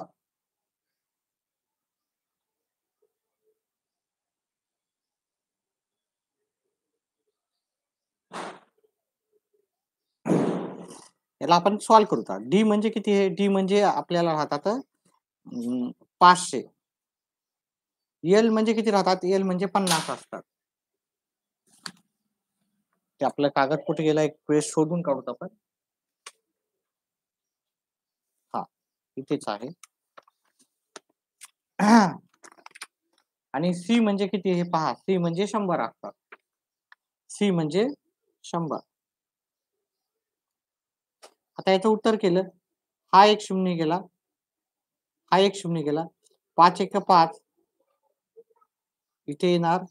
याला आपण सॉल्व करू. डी म्हणजे किती आहे? डी म्हणजे आपल्याला राहतात 500. एल म्हणजे किती राहतात? एल म्हणजे 50 असतात. ते आपलं कागद कुठे गेला एक वेळेस शोधून काढू आपण. हा इथेच आहे. आणि सी म्हणजे किती हे पहा. सी म्हणजे 100 असतात. सी म्हणजे 100. आता याचं उत्तर केलं, हा एक शून्य गेला, हा एक शून्य गेला, 5 1 5. इथे येणार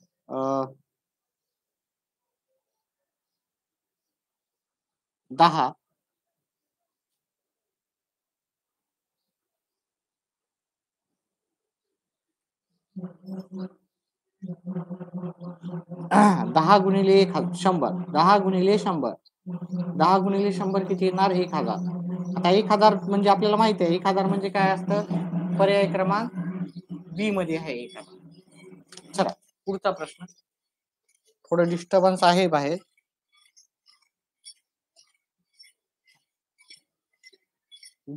10. 10 गुणिले 100. 10 गुणिले 100. 10 गुणिले 100 किती येणार? 1000. आता 1000 म्हणजे आपल्याला माहिती आहे 1000 म्हणजे काय असतं? पर्याय क्रमांक बी मध्ये आहे 1000. चला पुढचा प्रश्न. थोडं डिस्टर्बन्स आहे बाहेर.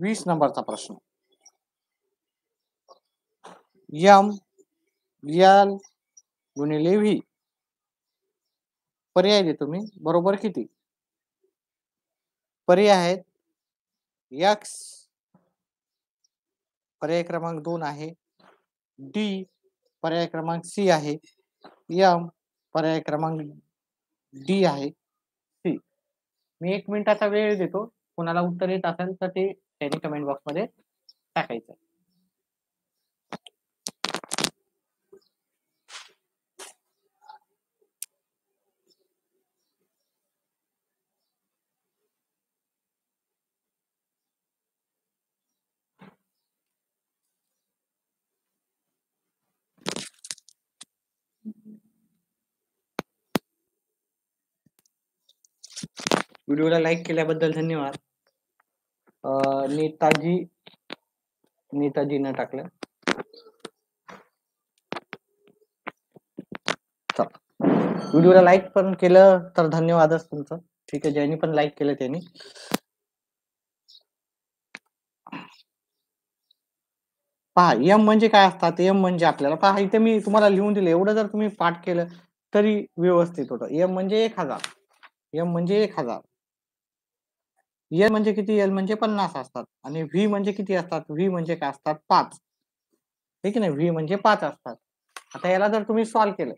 20 नंबरचा प्रश्न. एम एल गुणिले व्ही. पर्याय देतो मी, बरोबर किती? पर्याय आहेत एक्स. पर्याय क्रमांक 2 आहे डी. पर्याय क्रमांक सी आहे एम. पर्याय क्रमांक डी आहे सी. मी 1 मिनिटाचा वेळ देतो. कोणाला उत्तर येत असेल तर ते त्यांनी कमेंट बॉक्स मध्ये टाकायचं. व्हिडिओला लाईक केल्याबद्दल धन्यवाद. नेताजीनं टाकलं. व्हिडिओला लाईक पण केलं तर धन्यवादच तुमचं. ठीक आहे, ज्यांनी पण लाईक केलं त्यांनी. पहा एम म्हणजे काय असतात? एम म्हणजे आपल्याला पहा इथे मी तुम्हाला लिहून दिलं. एवढं जर तुम्ही पाठ केलं तरी व्यवस्थित होतं. एम म्हणजे 1000. एम म्हणजे 1000. एल म्हणजे किती? एल म्हणजे 50 असतात. आणि व्ही म्हणजे किती असतात? व्ही म्हणजे काय असतात? 5. ठीक आहे ना? व्ही म्हणजे 5 असतात. आता याला जर तुम्ही सॉल्व्ह केलं,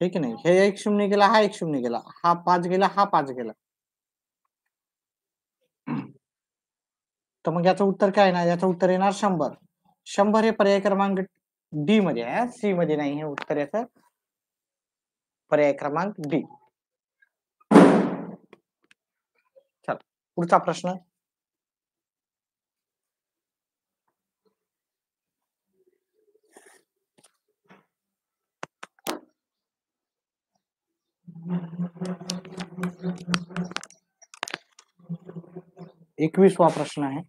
ठीक आहे नाही, हे 1 शून्य गेला, हा 1 शून्य गेला, हा 5 गेला, हा 5 गेला, तर मग याचं उत्तर काय ना? याचं उत्तर येणार 100. 100 हे पर्याय क्रमांक डी मध्ये आहे, सी मध्ये नाही. हे उत्तर याचं पर्याय क्रमांक डी. चला पुढचा प्रश्न. एकवीसवा प्रश्न आहे.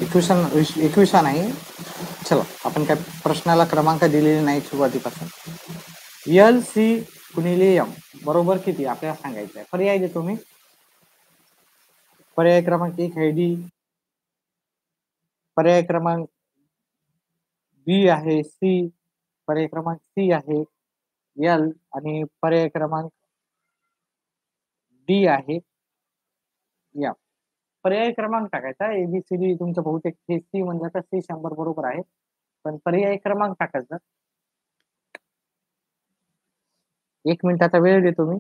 एकविसा नाही. चला आपण काय प्रश्नाला क्रमांक दिलेले नाही सुरुवातीपासून. एल सी गुणिले एम बरोबर किती आपल्याला सांगायचं आहे. पर्याय देतो मी. पर्याय क्रमांक 1 आहे डी, पर्याय क्रमांक बी आहे सी, पर्याय क्रमांक सी आहे एल, आणि पर्याय क्रमांक डी आहे एम. पर्याय क्रमांक टाकायचा. एबीसीडी तुमचं बहुतेक हे सी म्हणलं तर सी 100 बरोबर आहे, पण पर्याय क्रमांक टाकायचा. 1 मिनिटाचा वेळ देतो मी.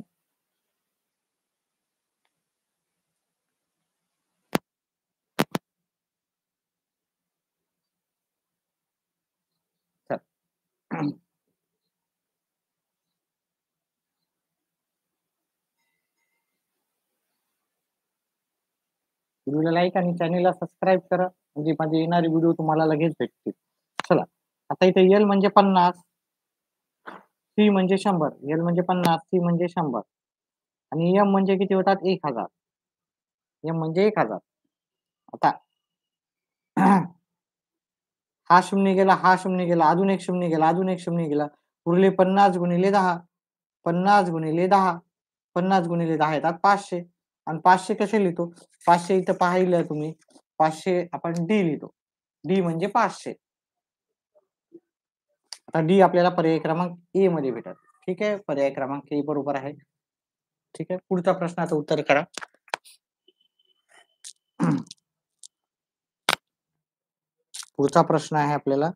व्हिडिओला लाईक आणि चॅनलला सबस्क्राईब करा, म्हणजे माझे येणारे व्हिडिओ तुम्हाला लगेच भेटतील. चला आता इथे एल म्हणजे 50, सी म्हणजे 100. एल म्हणजे 50, सी म्हणजे 100, आणि एम म्हणजे किती होतात? 1000. एम म्हणजे 1000. आता हा शून्य गेला, हा शून्य गेला, अजून एक शून्य गेला, अजून एक शून्य गेला, उरले 50 गुणिले 10. 50 गुणिले 10, 50 गुणिले 10 येतात 500. आणि 500 कसे लिहितो? 500 इथं पाहिलं तुम्ही, 500 आपण डी लिहितो. डी म्हणजे 500. आता डी आपल्याला पर्याय क्रमांक ए मध्ये भेटत. ठीक आहे, पर्याय क्रमांक ए बरोबर आहे. ठीक आहे, पुढचा प्रश्नाचं उत्तर करा. पुढचा प्रश्न आहे आपल्याला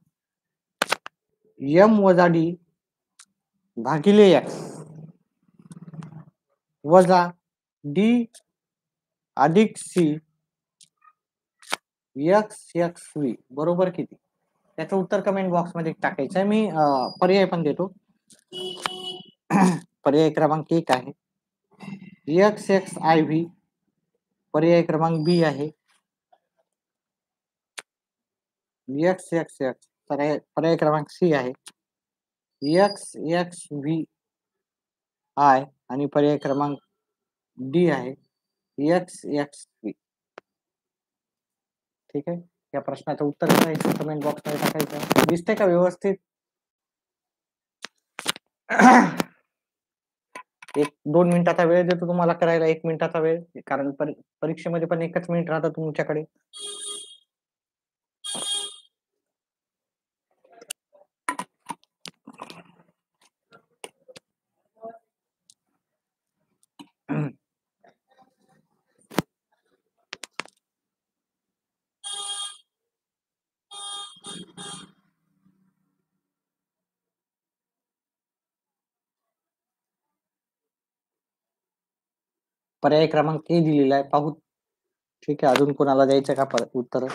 एम वजा डी भागिले एक्स वजा डी अधिक सी एक्स एक्स व्ही बरोबर किती? त्याचं उत्तर कमेंट बॉक्स मध्ये टाकायचं आहे. मी पर्याय पण देतो. पर्याय क्रमांक 1 आहे एक्स एक्स आय व्ही, पर्याय क्रमांक बी आहे एक्स एक्स एक्स, पर्याय क्रमांक सी आहे एक्स एक्स व्ही आय, आणि पर्याय क्रमांक डी आहे एक्स एक्स व्ही. ठीक आहे, या प्रश्नाचं उत्तर करायचं कमेंट बॉक्स मध्ये टाकायचं. दिसते का व्यवस्थित? 1-2 मिनिटाचा वेळ देतो तुम्हाला करायला. 1 मिनिटाचा वेळ, कारण परीक्षेमध्ये पण 1च मिनिट राहतं तुमच्याकडे. पर्याय क्रमांक ए दिलेला आहे, पाहू. ठीक आहे, अजून कोणाला द्यायचं का उत्तर?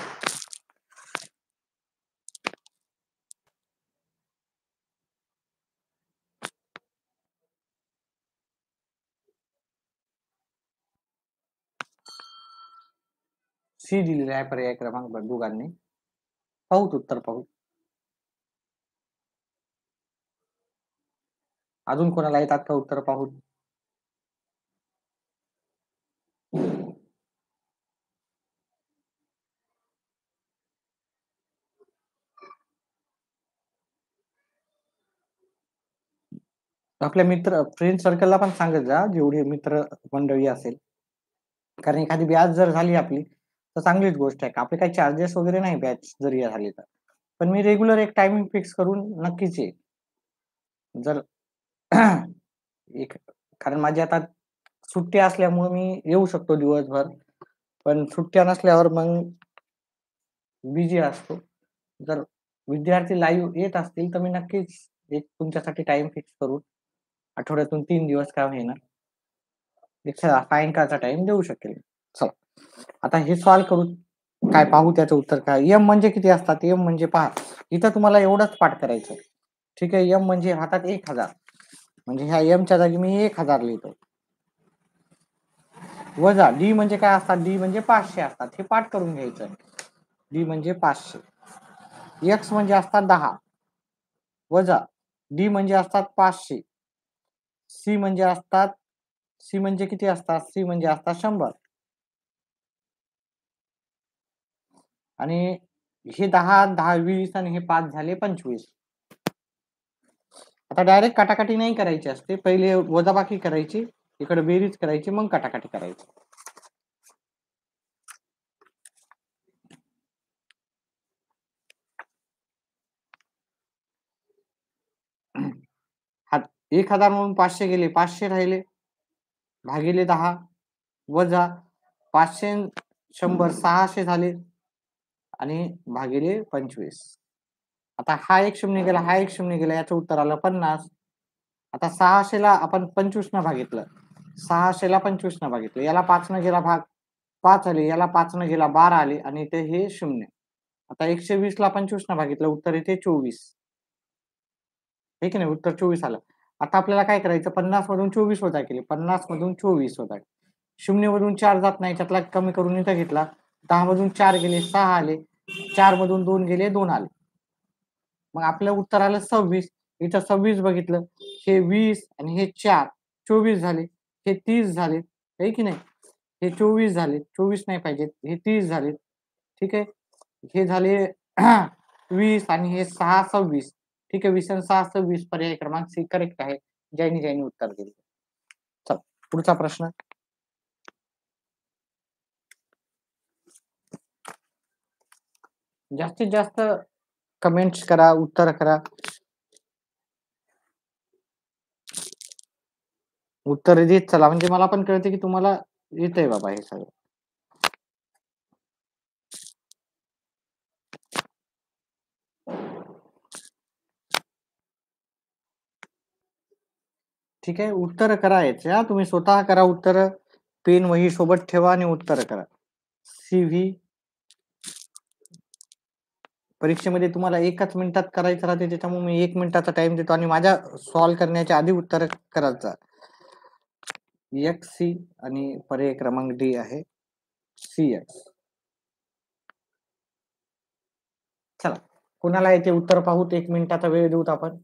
सी दिलेला आहे पर्याय क्रमांक दोघांनी. पाहूत उत्तर, पाहू. अजून कोणाला येतात का उत्तर? पाहू. आपल्या मित्र फ्रेंड सर्कलला पण सांगत जा, जेवढे मित्र मंडळी असेल, कारण एखादी व्याज जर झाली आपली तर चांगलीच गोष्ट आहे. आपले काही चार्जेस वगैरे नाही बॅच जरी झाली तर. पण मी रेग्युलर एक टायमिंग फिक्स करून नक्कीच येईल. जर एक कारण माझी आता सुट्टी असल्यामुळे मी येऊ शकतो दिवसभर. पण सुट्ट्या नसल्यावर मग बिझी असतो. जर विद्यार्थी लाईव्ह येत असतील तर मी नक्कीच एक तुमच्यासाठी टाइम फिक्स करून आठवड्यातून 3 दिवस का होईना एक सायंकाळचा टाइम देऊ शकेल. चला. आता हे सॉल्व्ह करू. काय पाहू त्याचं उत्तर काय? एम म्हणजे किती असतात? एम म्हणजे पहा. इथं तुम्हाला एवढंच पाठ करायचं. ठीक आहे. एम म्हणजे हातात 1000. म्हणजे ह्या एमच्या जागी मी 1000 लिहितो. वजा डी म्हणजे काय असतात? डी म्हणजे 500 असतात. हे पाठ करून घ्यायचं. डी म्हणजे 500. एक्स म्हणजे असतात 10. वजा डी म्हणजे असतात 500. सी म्हणजे असतात सी म्हणजे किती असतात? सी म्हणजे असतात 100. आणि हे 10, 10, 20 आणि हे 5 झाले 25. आता डायरेक्ट काटाकाटी नाही करायची असते. पहिले वजाबाकी करायची, इकडे बेरीज करायची, मग काटाकाटी करायची. हा 1000 म्हणून 500 गेले, 500 राहिले, भागिले 10 वजा 500 100 600 झाले आणि भागिले 25. आता हा एक शून्य गेला, हा एक शून्य गेला, याचं उत्तर आलं 50. आता 600 ला आपण 25 न भागितलं, 600 ला 25 न भागितलं, याला 5 न गेला भाग 5 आले, याला 5 न गेला 12 आले आणि ते हे 0. आता 120 ला 25 न भागितलं, उत्तर येते 24. हे की नाही, उत्तर 24 आलं. आता आपल्याला काय करायचं? 50 मधून 24 वजा केले, 50 मधून 24 वजा, 0 मधून 4 जात नाही, त्यातला कमी करून इथं घेतला, 10 मधून 4 गेले 6 आले, 4 मधून 2 गेले 2 आले. मग आपलं उत्तर आलं 26. इथं 26 बघितलं, हे 20 आणि हे 4 24 झाले, हे 30 झाले, आहे की नाही? हे 24 झाले, 24 नाही पाहिजेत, हे 30 झाले. ठीक आहे. हे झाले 20 आणि हे 6 26. ठीक आहे. 20 आणि 6 26. पर्याय क्रमांक सी करेक्ट आहे. ज्यांनी उत्तर दिले. चला पुढचा प्रश्न. जास्तीत जास्त कमेंट्स करा, उत्तर करा. उत्तर देत चला, म्हणजे मला पण कळते की तुम्हाला येतंय बाबा हे सगळं. ठीक आहे. उत्तर करा याच्या, तुम्ही स्वतः करा उत्तर. पेन वही सोबत ठेवा आणि उत्तर करा. CV परीक्षेमध्ये तुम्हाला 1च मिनिटात करायचं राहते, त्याच्यामुळे मी 1 मिनिटाचा टाइम देतो आणि माझ्या सॉल्व्ह करण्याच्या आधी उत्तर करायचं. XC आणि पर्याय क्रमांक डी आहे CX. चला कोणाला याचे उत्तर पाहूत, 1 मिनिटाचा वेळ देऊत आपण.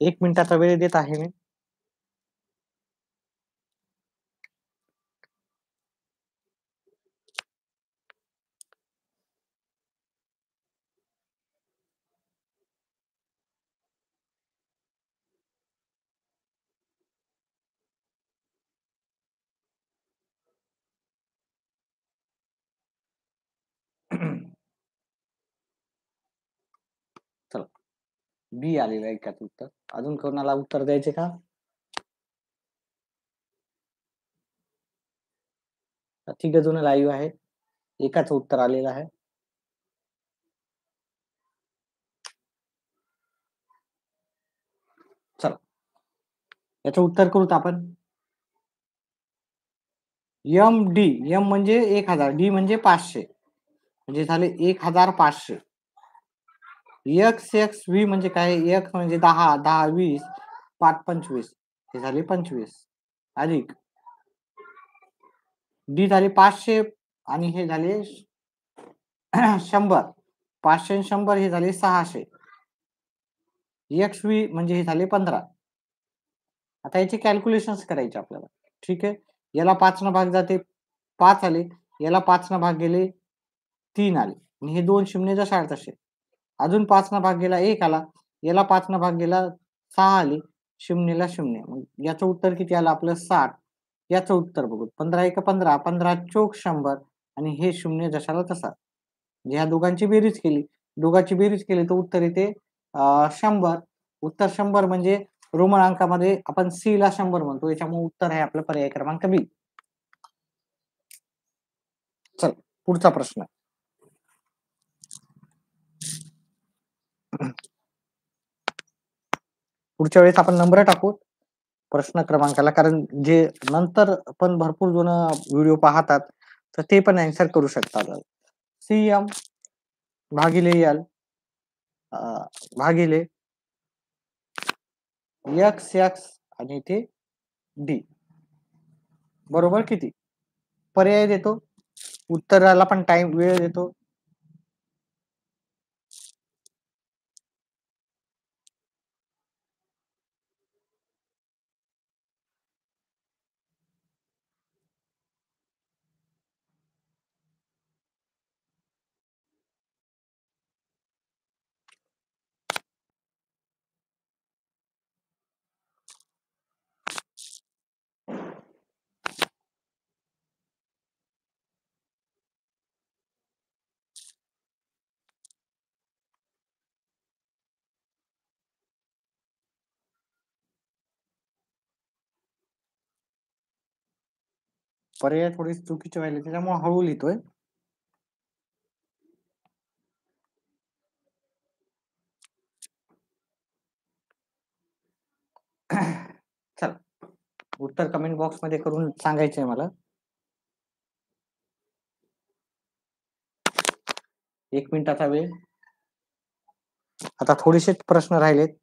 एक मिनिटाचा वेळ देत आहे मी. चला बी आलेलं आहे का उत्तर. अजून कोणाला उत्तर द्यायचे का? तिघ जण लाईव्ह आहे, एकाच उत्तर आलेलं आहे. चला याचं उत्तर करूत आपण. एम म्हणजे 1000, डी म्हणजे 500, म्हणजे झाले 1500. XXV म्हणजे काय? X म्हणजे 10, 10 20, 5 25, हे झाले 25 अधिक डी झाले 500 आणि हे झाले 100. 500 आणि 100 हे झाले 600. XV म्हणजे हे झाले 15. आता याचे कॅल्क्युलेशन्स करायचे आपल्याला. ठीक आहे. याला 5 न भाग जाते, 5 आले, याला 5 न भाग गेले 3 आले आणि हे 2 शून्य जसे आहे तसे. अजून 5 न भाग गेला 1 आला, याला 5 न भाग गेला 6 आले, शून्यला 0. मग याचं उत्तर किती आलं आपलं 60. याचं उत्तर बघू 15 एक 15, 15 चोक 100 आणि हे शून्य जशाला तसा. म्हणजे ह्या दोघांची बेरीज केली, दोघांची बेरीज केली तर उत्तर येते 100. उत्तर 100 म्हणजे रोमन अंकामध्ये आपण सी ला 100 म्हणतो, याच्यामुळे उत्तर आहे आपलं पर्याय क्रमांक बी. चल पुढचा प्रश्न. पुढच्या वेळेस आपण नंबर टाकू प्रश्न क्रमांकाला, कारण जे नंतर पण भरपूर जण व्हिडिओ पाहतात तर ते पण आन्सर करू शकतात. सीएम भागिले एल भागिले एक्स एक्स आणि इथे डी बरोबर किती. पर्याय देतो, उत्तराला पण टाइम वेळ देतो. पर्याय थोडी चुकीचे व्हायला त्याच्यामुळे हळू लिहितोय. चल उत्तर कमेंट बॉक्स मध्ये करून सांगायचंय मला. 1 मिनिटाचा वेळ. आता थोडेसे प्रश्न राहिलेत.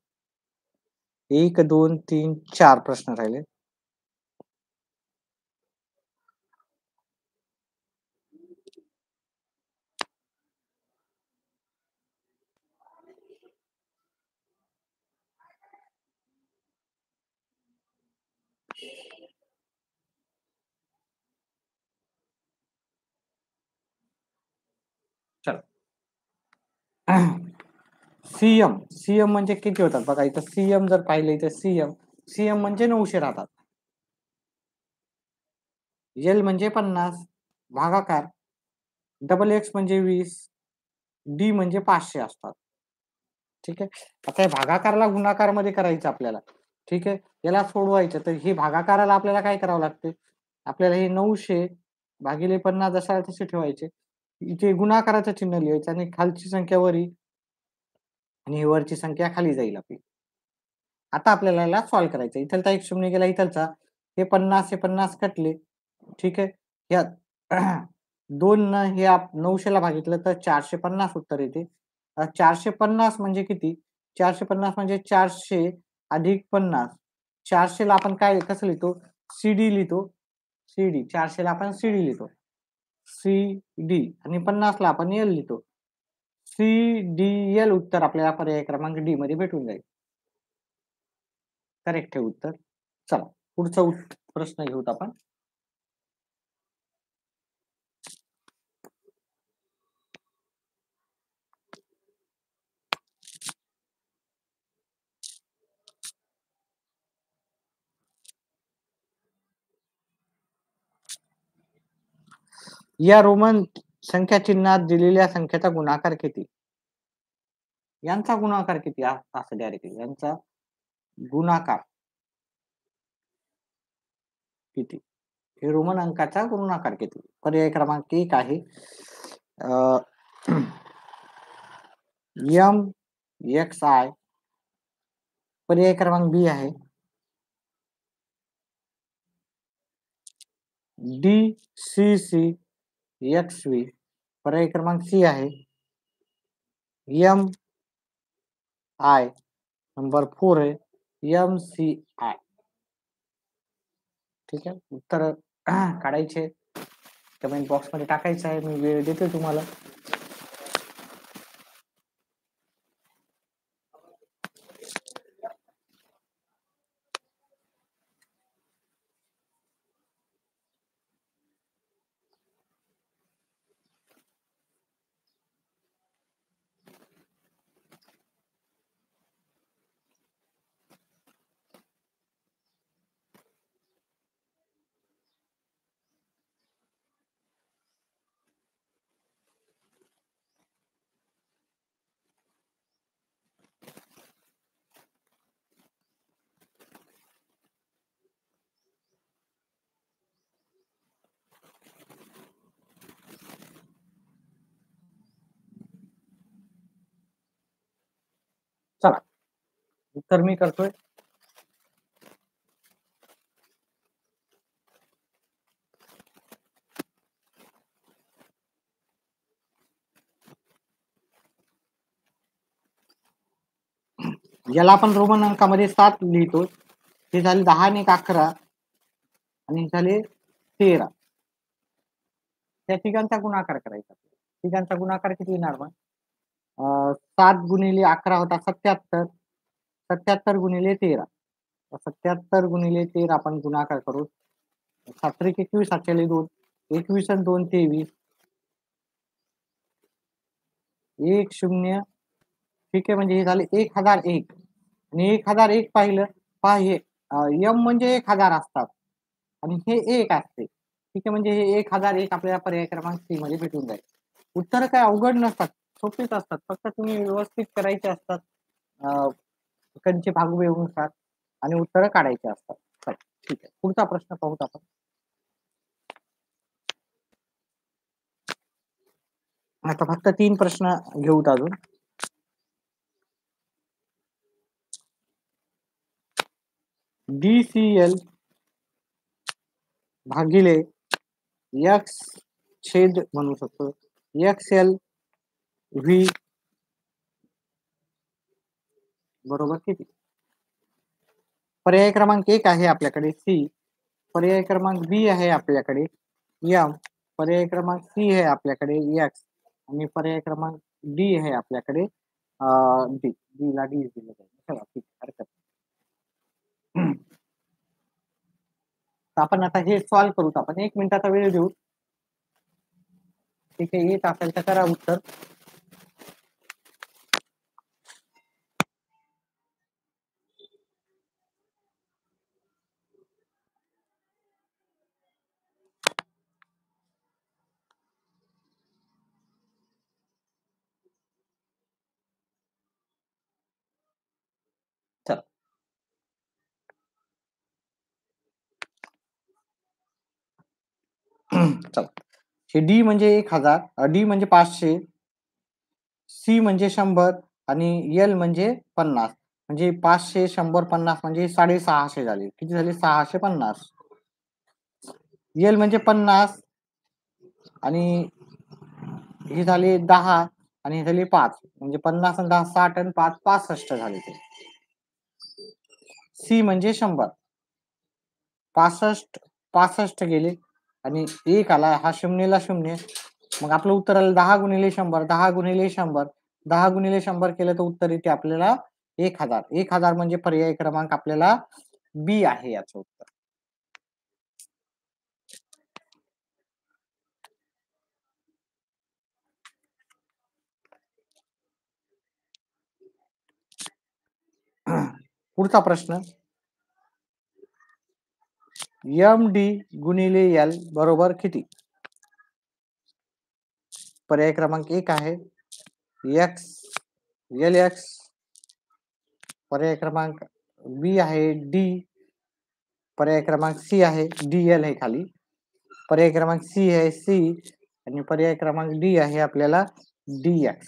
1 2 3 4 प्रश्न राहिले. चल सीएम, सीएम म्हणजे किती होतात बघा इथं. सीएम जर पाहिले तर सीएम, सीएम म्हणजे 900 राहतात. एल म्हणजे 50 भागाकार, डबल एक्स म्हणजे 20, डी म्हणजे 500 असतात. ठीक आहे. आता हे भागाकारला गुणाकार मध्ये करायचं आपल्याला. ठीक आहे. याला सोडवायचं तर हे भागाकाराला आपल्याला काय करावं लागते, आपल्याला हे 900 भागिले 50 जसा तसे ठेवायचे. इथे गुणाकाराचं चिन्ह लिहायचं आणि खालची संख्या वरी आणि वरची संख्या खाली जाईल आपली. आता आपल्याला याला सॉल्व्ह करायचं. इथलचा एक शून्य गेला इथलचा, हे 50 हे 50 कटले. ठीक आहे. या 2 न हे 900 ला भागितलं तर 450 उत्तर येते. 450 म्हणजे किती, 450 म्हणजे 400 अधिक 50. 400 ला आपण काय कसं लिहितो, सीडी लिहितो. सीडी 400 ला आपण सीडी लिहितो, सीडी आणि 50 ला आपण एल लिहितो. सीडीएल उत्तर आपल्याला पर्याय क्रमांक डी मध्ये भेटून जाईल. करेक्ट आहे उत्तर. चला पुढचा प्रश्न घेऊत आपण. या रोमन संख्या चिन्हात दिलेल्या संख्येचा गुणाकार किती. यांचा गुणाकार किती असं डायरेक्टली, यांचा गुणाकार किती, हे रोमन अंकाचा गुणाकार किती. पर्याय क्रमांक 1 आहे एम एक्स आय. पर्याय क्रमांक बी आहे D C C X V. पर्याय क्रमांक सी आहे एम आय. नंबर 4 आहे एम सी आय. ठीक आहे. उत्तर काढायचे कमेंट बॉक्स मध्ये टाकायचं आहे. मी वेळ देते तुम्हाला. उत्तर मी करतोय. याला आपण रोमन अंकामध्ये 7 लिहितो. हे झाले 10 आणि 11 आणि झाले 13. त्या तिघांचा गुणाकार करायचा. तिघांचा गुणाकार किती येणार मग? 7 गुणिले 11 होता 77. 77 गुणिले 13. 77 गुणिले 13 आपण गुणाकार करू. 7 21 7 2 21 आणि 2 23. 1 0. ठीक आहे, म्हणजे हे झाले 1001 आणि 1001 पाहिलं पहा, हे यम म्हणजे 1000 असतात आणि हे 1 असते. ठीक आहे, म्हणजे हे 1001 आपल्याला पर्याय क्रमांक सी मध्ये भेटून जाईल. उत्तर काय अवघड नसतात, सोपेच असतात, फक्त तुम्ही व्यवस्थित करायचे असतात कंचे भागवेनुसार आणि उत्तर काढायचे असतात. ठीक आहे, पुढचा प्रश्न पाहूत आपण. आता फक्त 3 प्रश्न घेऊत अजून. DCl भागिले x छेद म्हणू शकतो XL V बरोबर किती? पर्याय क्रमांक 1 आहे आपल्याकडे C, पर्याय क्रमांक B आहे आपल्याकडे M, पर्याय क्रमांक C आहे आपल्याकडे X आणि पर्याय क्रमांक D आहे आपल्याकडे D. D ला D दिलं जाईल. चला ठीक, हरकत नाही. आपण आता हे सॉल्व्ह करू. आपण 1 मिनिटाचा वेळ देऊ. ठीक आहे, येत असेल तर करा उत्तर. चला चला, हे डी म्हणजे 1000, डी म्हणजे 500, सी म्हणजे 100 आणि एल म्हणजे 50. म्हणजे 500 100 50 म्हणजे 650 झाले. किती झाले? 650. एल म्हणजे 50 आणि हे झाले 10 आणि हे झाले 5 म्हणजे 50 आणि 10 60 आणि 5 65 झाले. ते सी म्हणजे 100. 65 गेले आणि 1 आला, हा शून्यला 0. मग आपलं उत्तर आलं 10 गुणिले 100. 10 गुणिले 100. 10 गुणिले 100 केलं तर उत्तर येते आपल्याला 1000. 1000 म्हणजे पर्याय क्रमांक आपल्याला बी आहे याचं उत्तर. पुढचा प्रश्न, एम डी गुणिले एल बरोबर किती? पर्याय क्रमांक 1 आहे एक्स एल एक्स, पर्याय क्रमांक बी आहे डी, पर्याय क्रमांक सी आहे डी एल आहे खाली, पर्याय क्रमांक सी आहे सी आणि पर्याय क्रमांक डी आहे आपल्याला डी एक्स.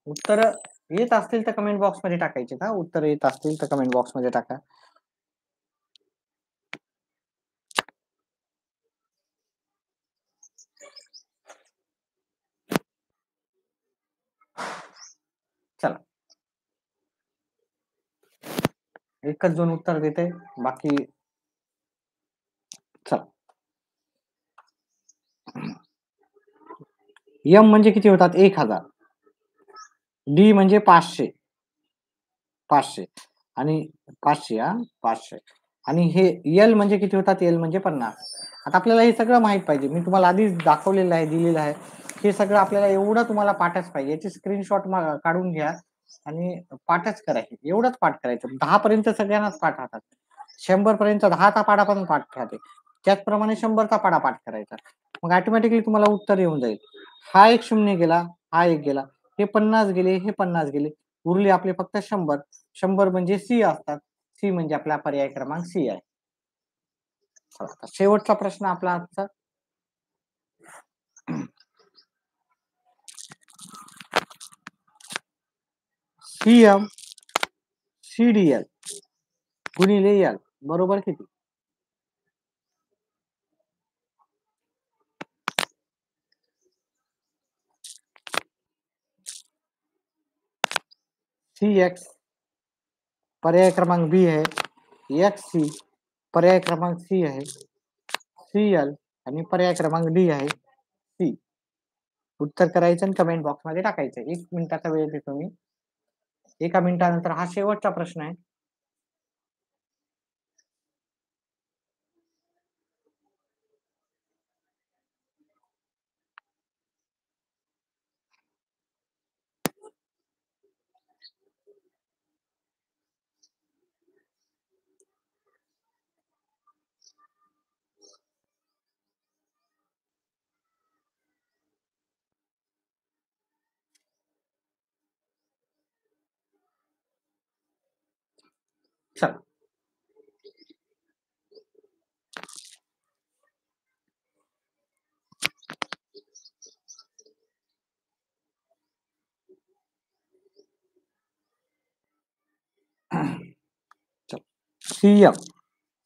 उत्तर येत असतील तर कमेंट बॉक्स मध्ये टाकायचे ना. उत्तर येत असतील तर कमेंट बॉक्स मध्ये टाका. चला, एकच दोन उत्तर देते, बाकी चला. एम म्हणजे किती होतात? 1000. डी म्हणजे 500 आणि 500 आणि हे एल म्हणजे किती होतात? एल म्हणजे 50. आता आपल्याला हे सगळं माहित पाहिजे. मी तुम्हाला आधीच दाखवलेलं आहे, दिलेलं आहे. हे सगळं आपल्याला एवढं तुम्हाला पाठच पाहिजे. याची स्क्रीनशॉट काढून घ्या आणि पाठच करायचे. एवढंच पाठ करायचं. 10 पर्यंत सगळ्यांनाच पाठ राहतात. 100 पर्यंत 10चा पाढा पण पाठ राहते. त्याचप्रमाणे 100चा पाढा पाठ करायचा. मग ऑटोमॅटिकली तुम्हाला उत्तर येऊन जाईल. हा एक 0 गेला, हा एक गेला, हे 50 गेले, हे 50 गेले, उरले आपले फक्त 100. 100 म्हणजे सी असतात. सी म्हणजे आपला पर्याय क्रमांक सी आहे. शेवटचा प्रश्न आपला आजचा, CM CDL गुणिले L बरोबर किती? CX पर्याय क्रमांक B आहे, XC पर्याय क्रमांक C आहे, CL आणि पर्याय क्रमांक D आहे C. उत्तर करायचं आणि कमेंट बॉक्स मध्ये टाकायचं. 1 मिनिटाचा वेळ देतो मी. 1 मिनिटानंतर हा शेवटचा प्रश्न आहे. चला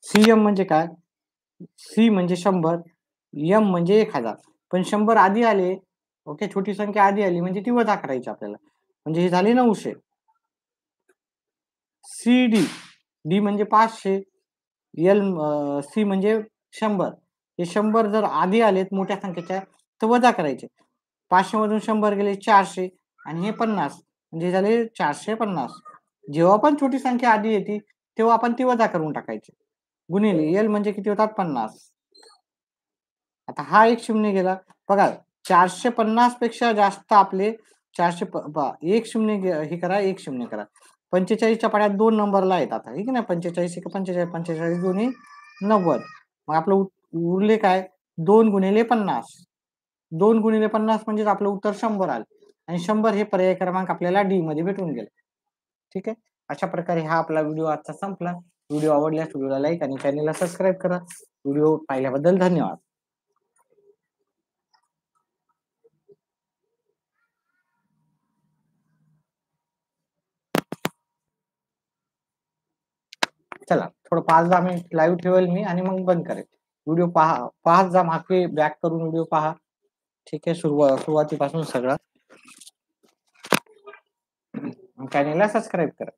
CM म्हणजे काय? C म्हणजे 100, M म्हणजे 1000. पण 100 आधी आले, ओके, छोटी संख्या आधी आली म्हणजे ती वजा करायची आपल्याला. म्हणजे हे झाले 900. CD D म्हणजे 500, C म्हणजे 100. हे 100 जर आधी आलेत मोठ्या संख्येच्या तर वजा करायचे. 500 मधून 100 गेले 400 आणि हे 50 म्हणजे झाले 450. जेव्हा पण छोटी संख्या आधी येते तेव्हा आपण ती वजा करून टाकायची. गुणिले L म्हणजे किती होतात? 50. आता हा एक शून्य गेला. बघा 450 पेक्षा जास्त आपले 1 शून्य हे करा, 1 शून्य करा. 45च्या पाड्यात 2 नंबरला आहेत आता, ठीक आहे ना. 45 45 45 दोन्ही 90. मग आपलं उरले काय? 2 गुणिले 50. 2 गुणिले 50 म्हणजे आपलं उत्तर 100 आलं. आणि 100 हे पर्याय क्रमांक आपल्याला डी मध्ये भेटून गेले. ठीक आहे. अशा प्रकारे हा आपला व्हिडिओ आजचा संपला. व्हिडिओ आवडल्यास व्हिडिओला लाईक आणि चॅनलला सबस्क्राईब करा. व्हिडिओ पाहिल्याबद्दल धन्यवाद. चला थोडं 5-10 मिनिट लाईव्ह ठेवेल मी आणि मग बंद करेल. व्हिडिओ पहा, पाहत जा, मागे बॅक करून व्हिडिओ पहा. ठीक आहे. सुरुवातीपासून सगळं. चॅनलला सबस्क्राईब करा.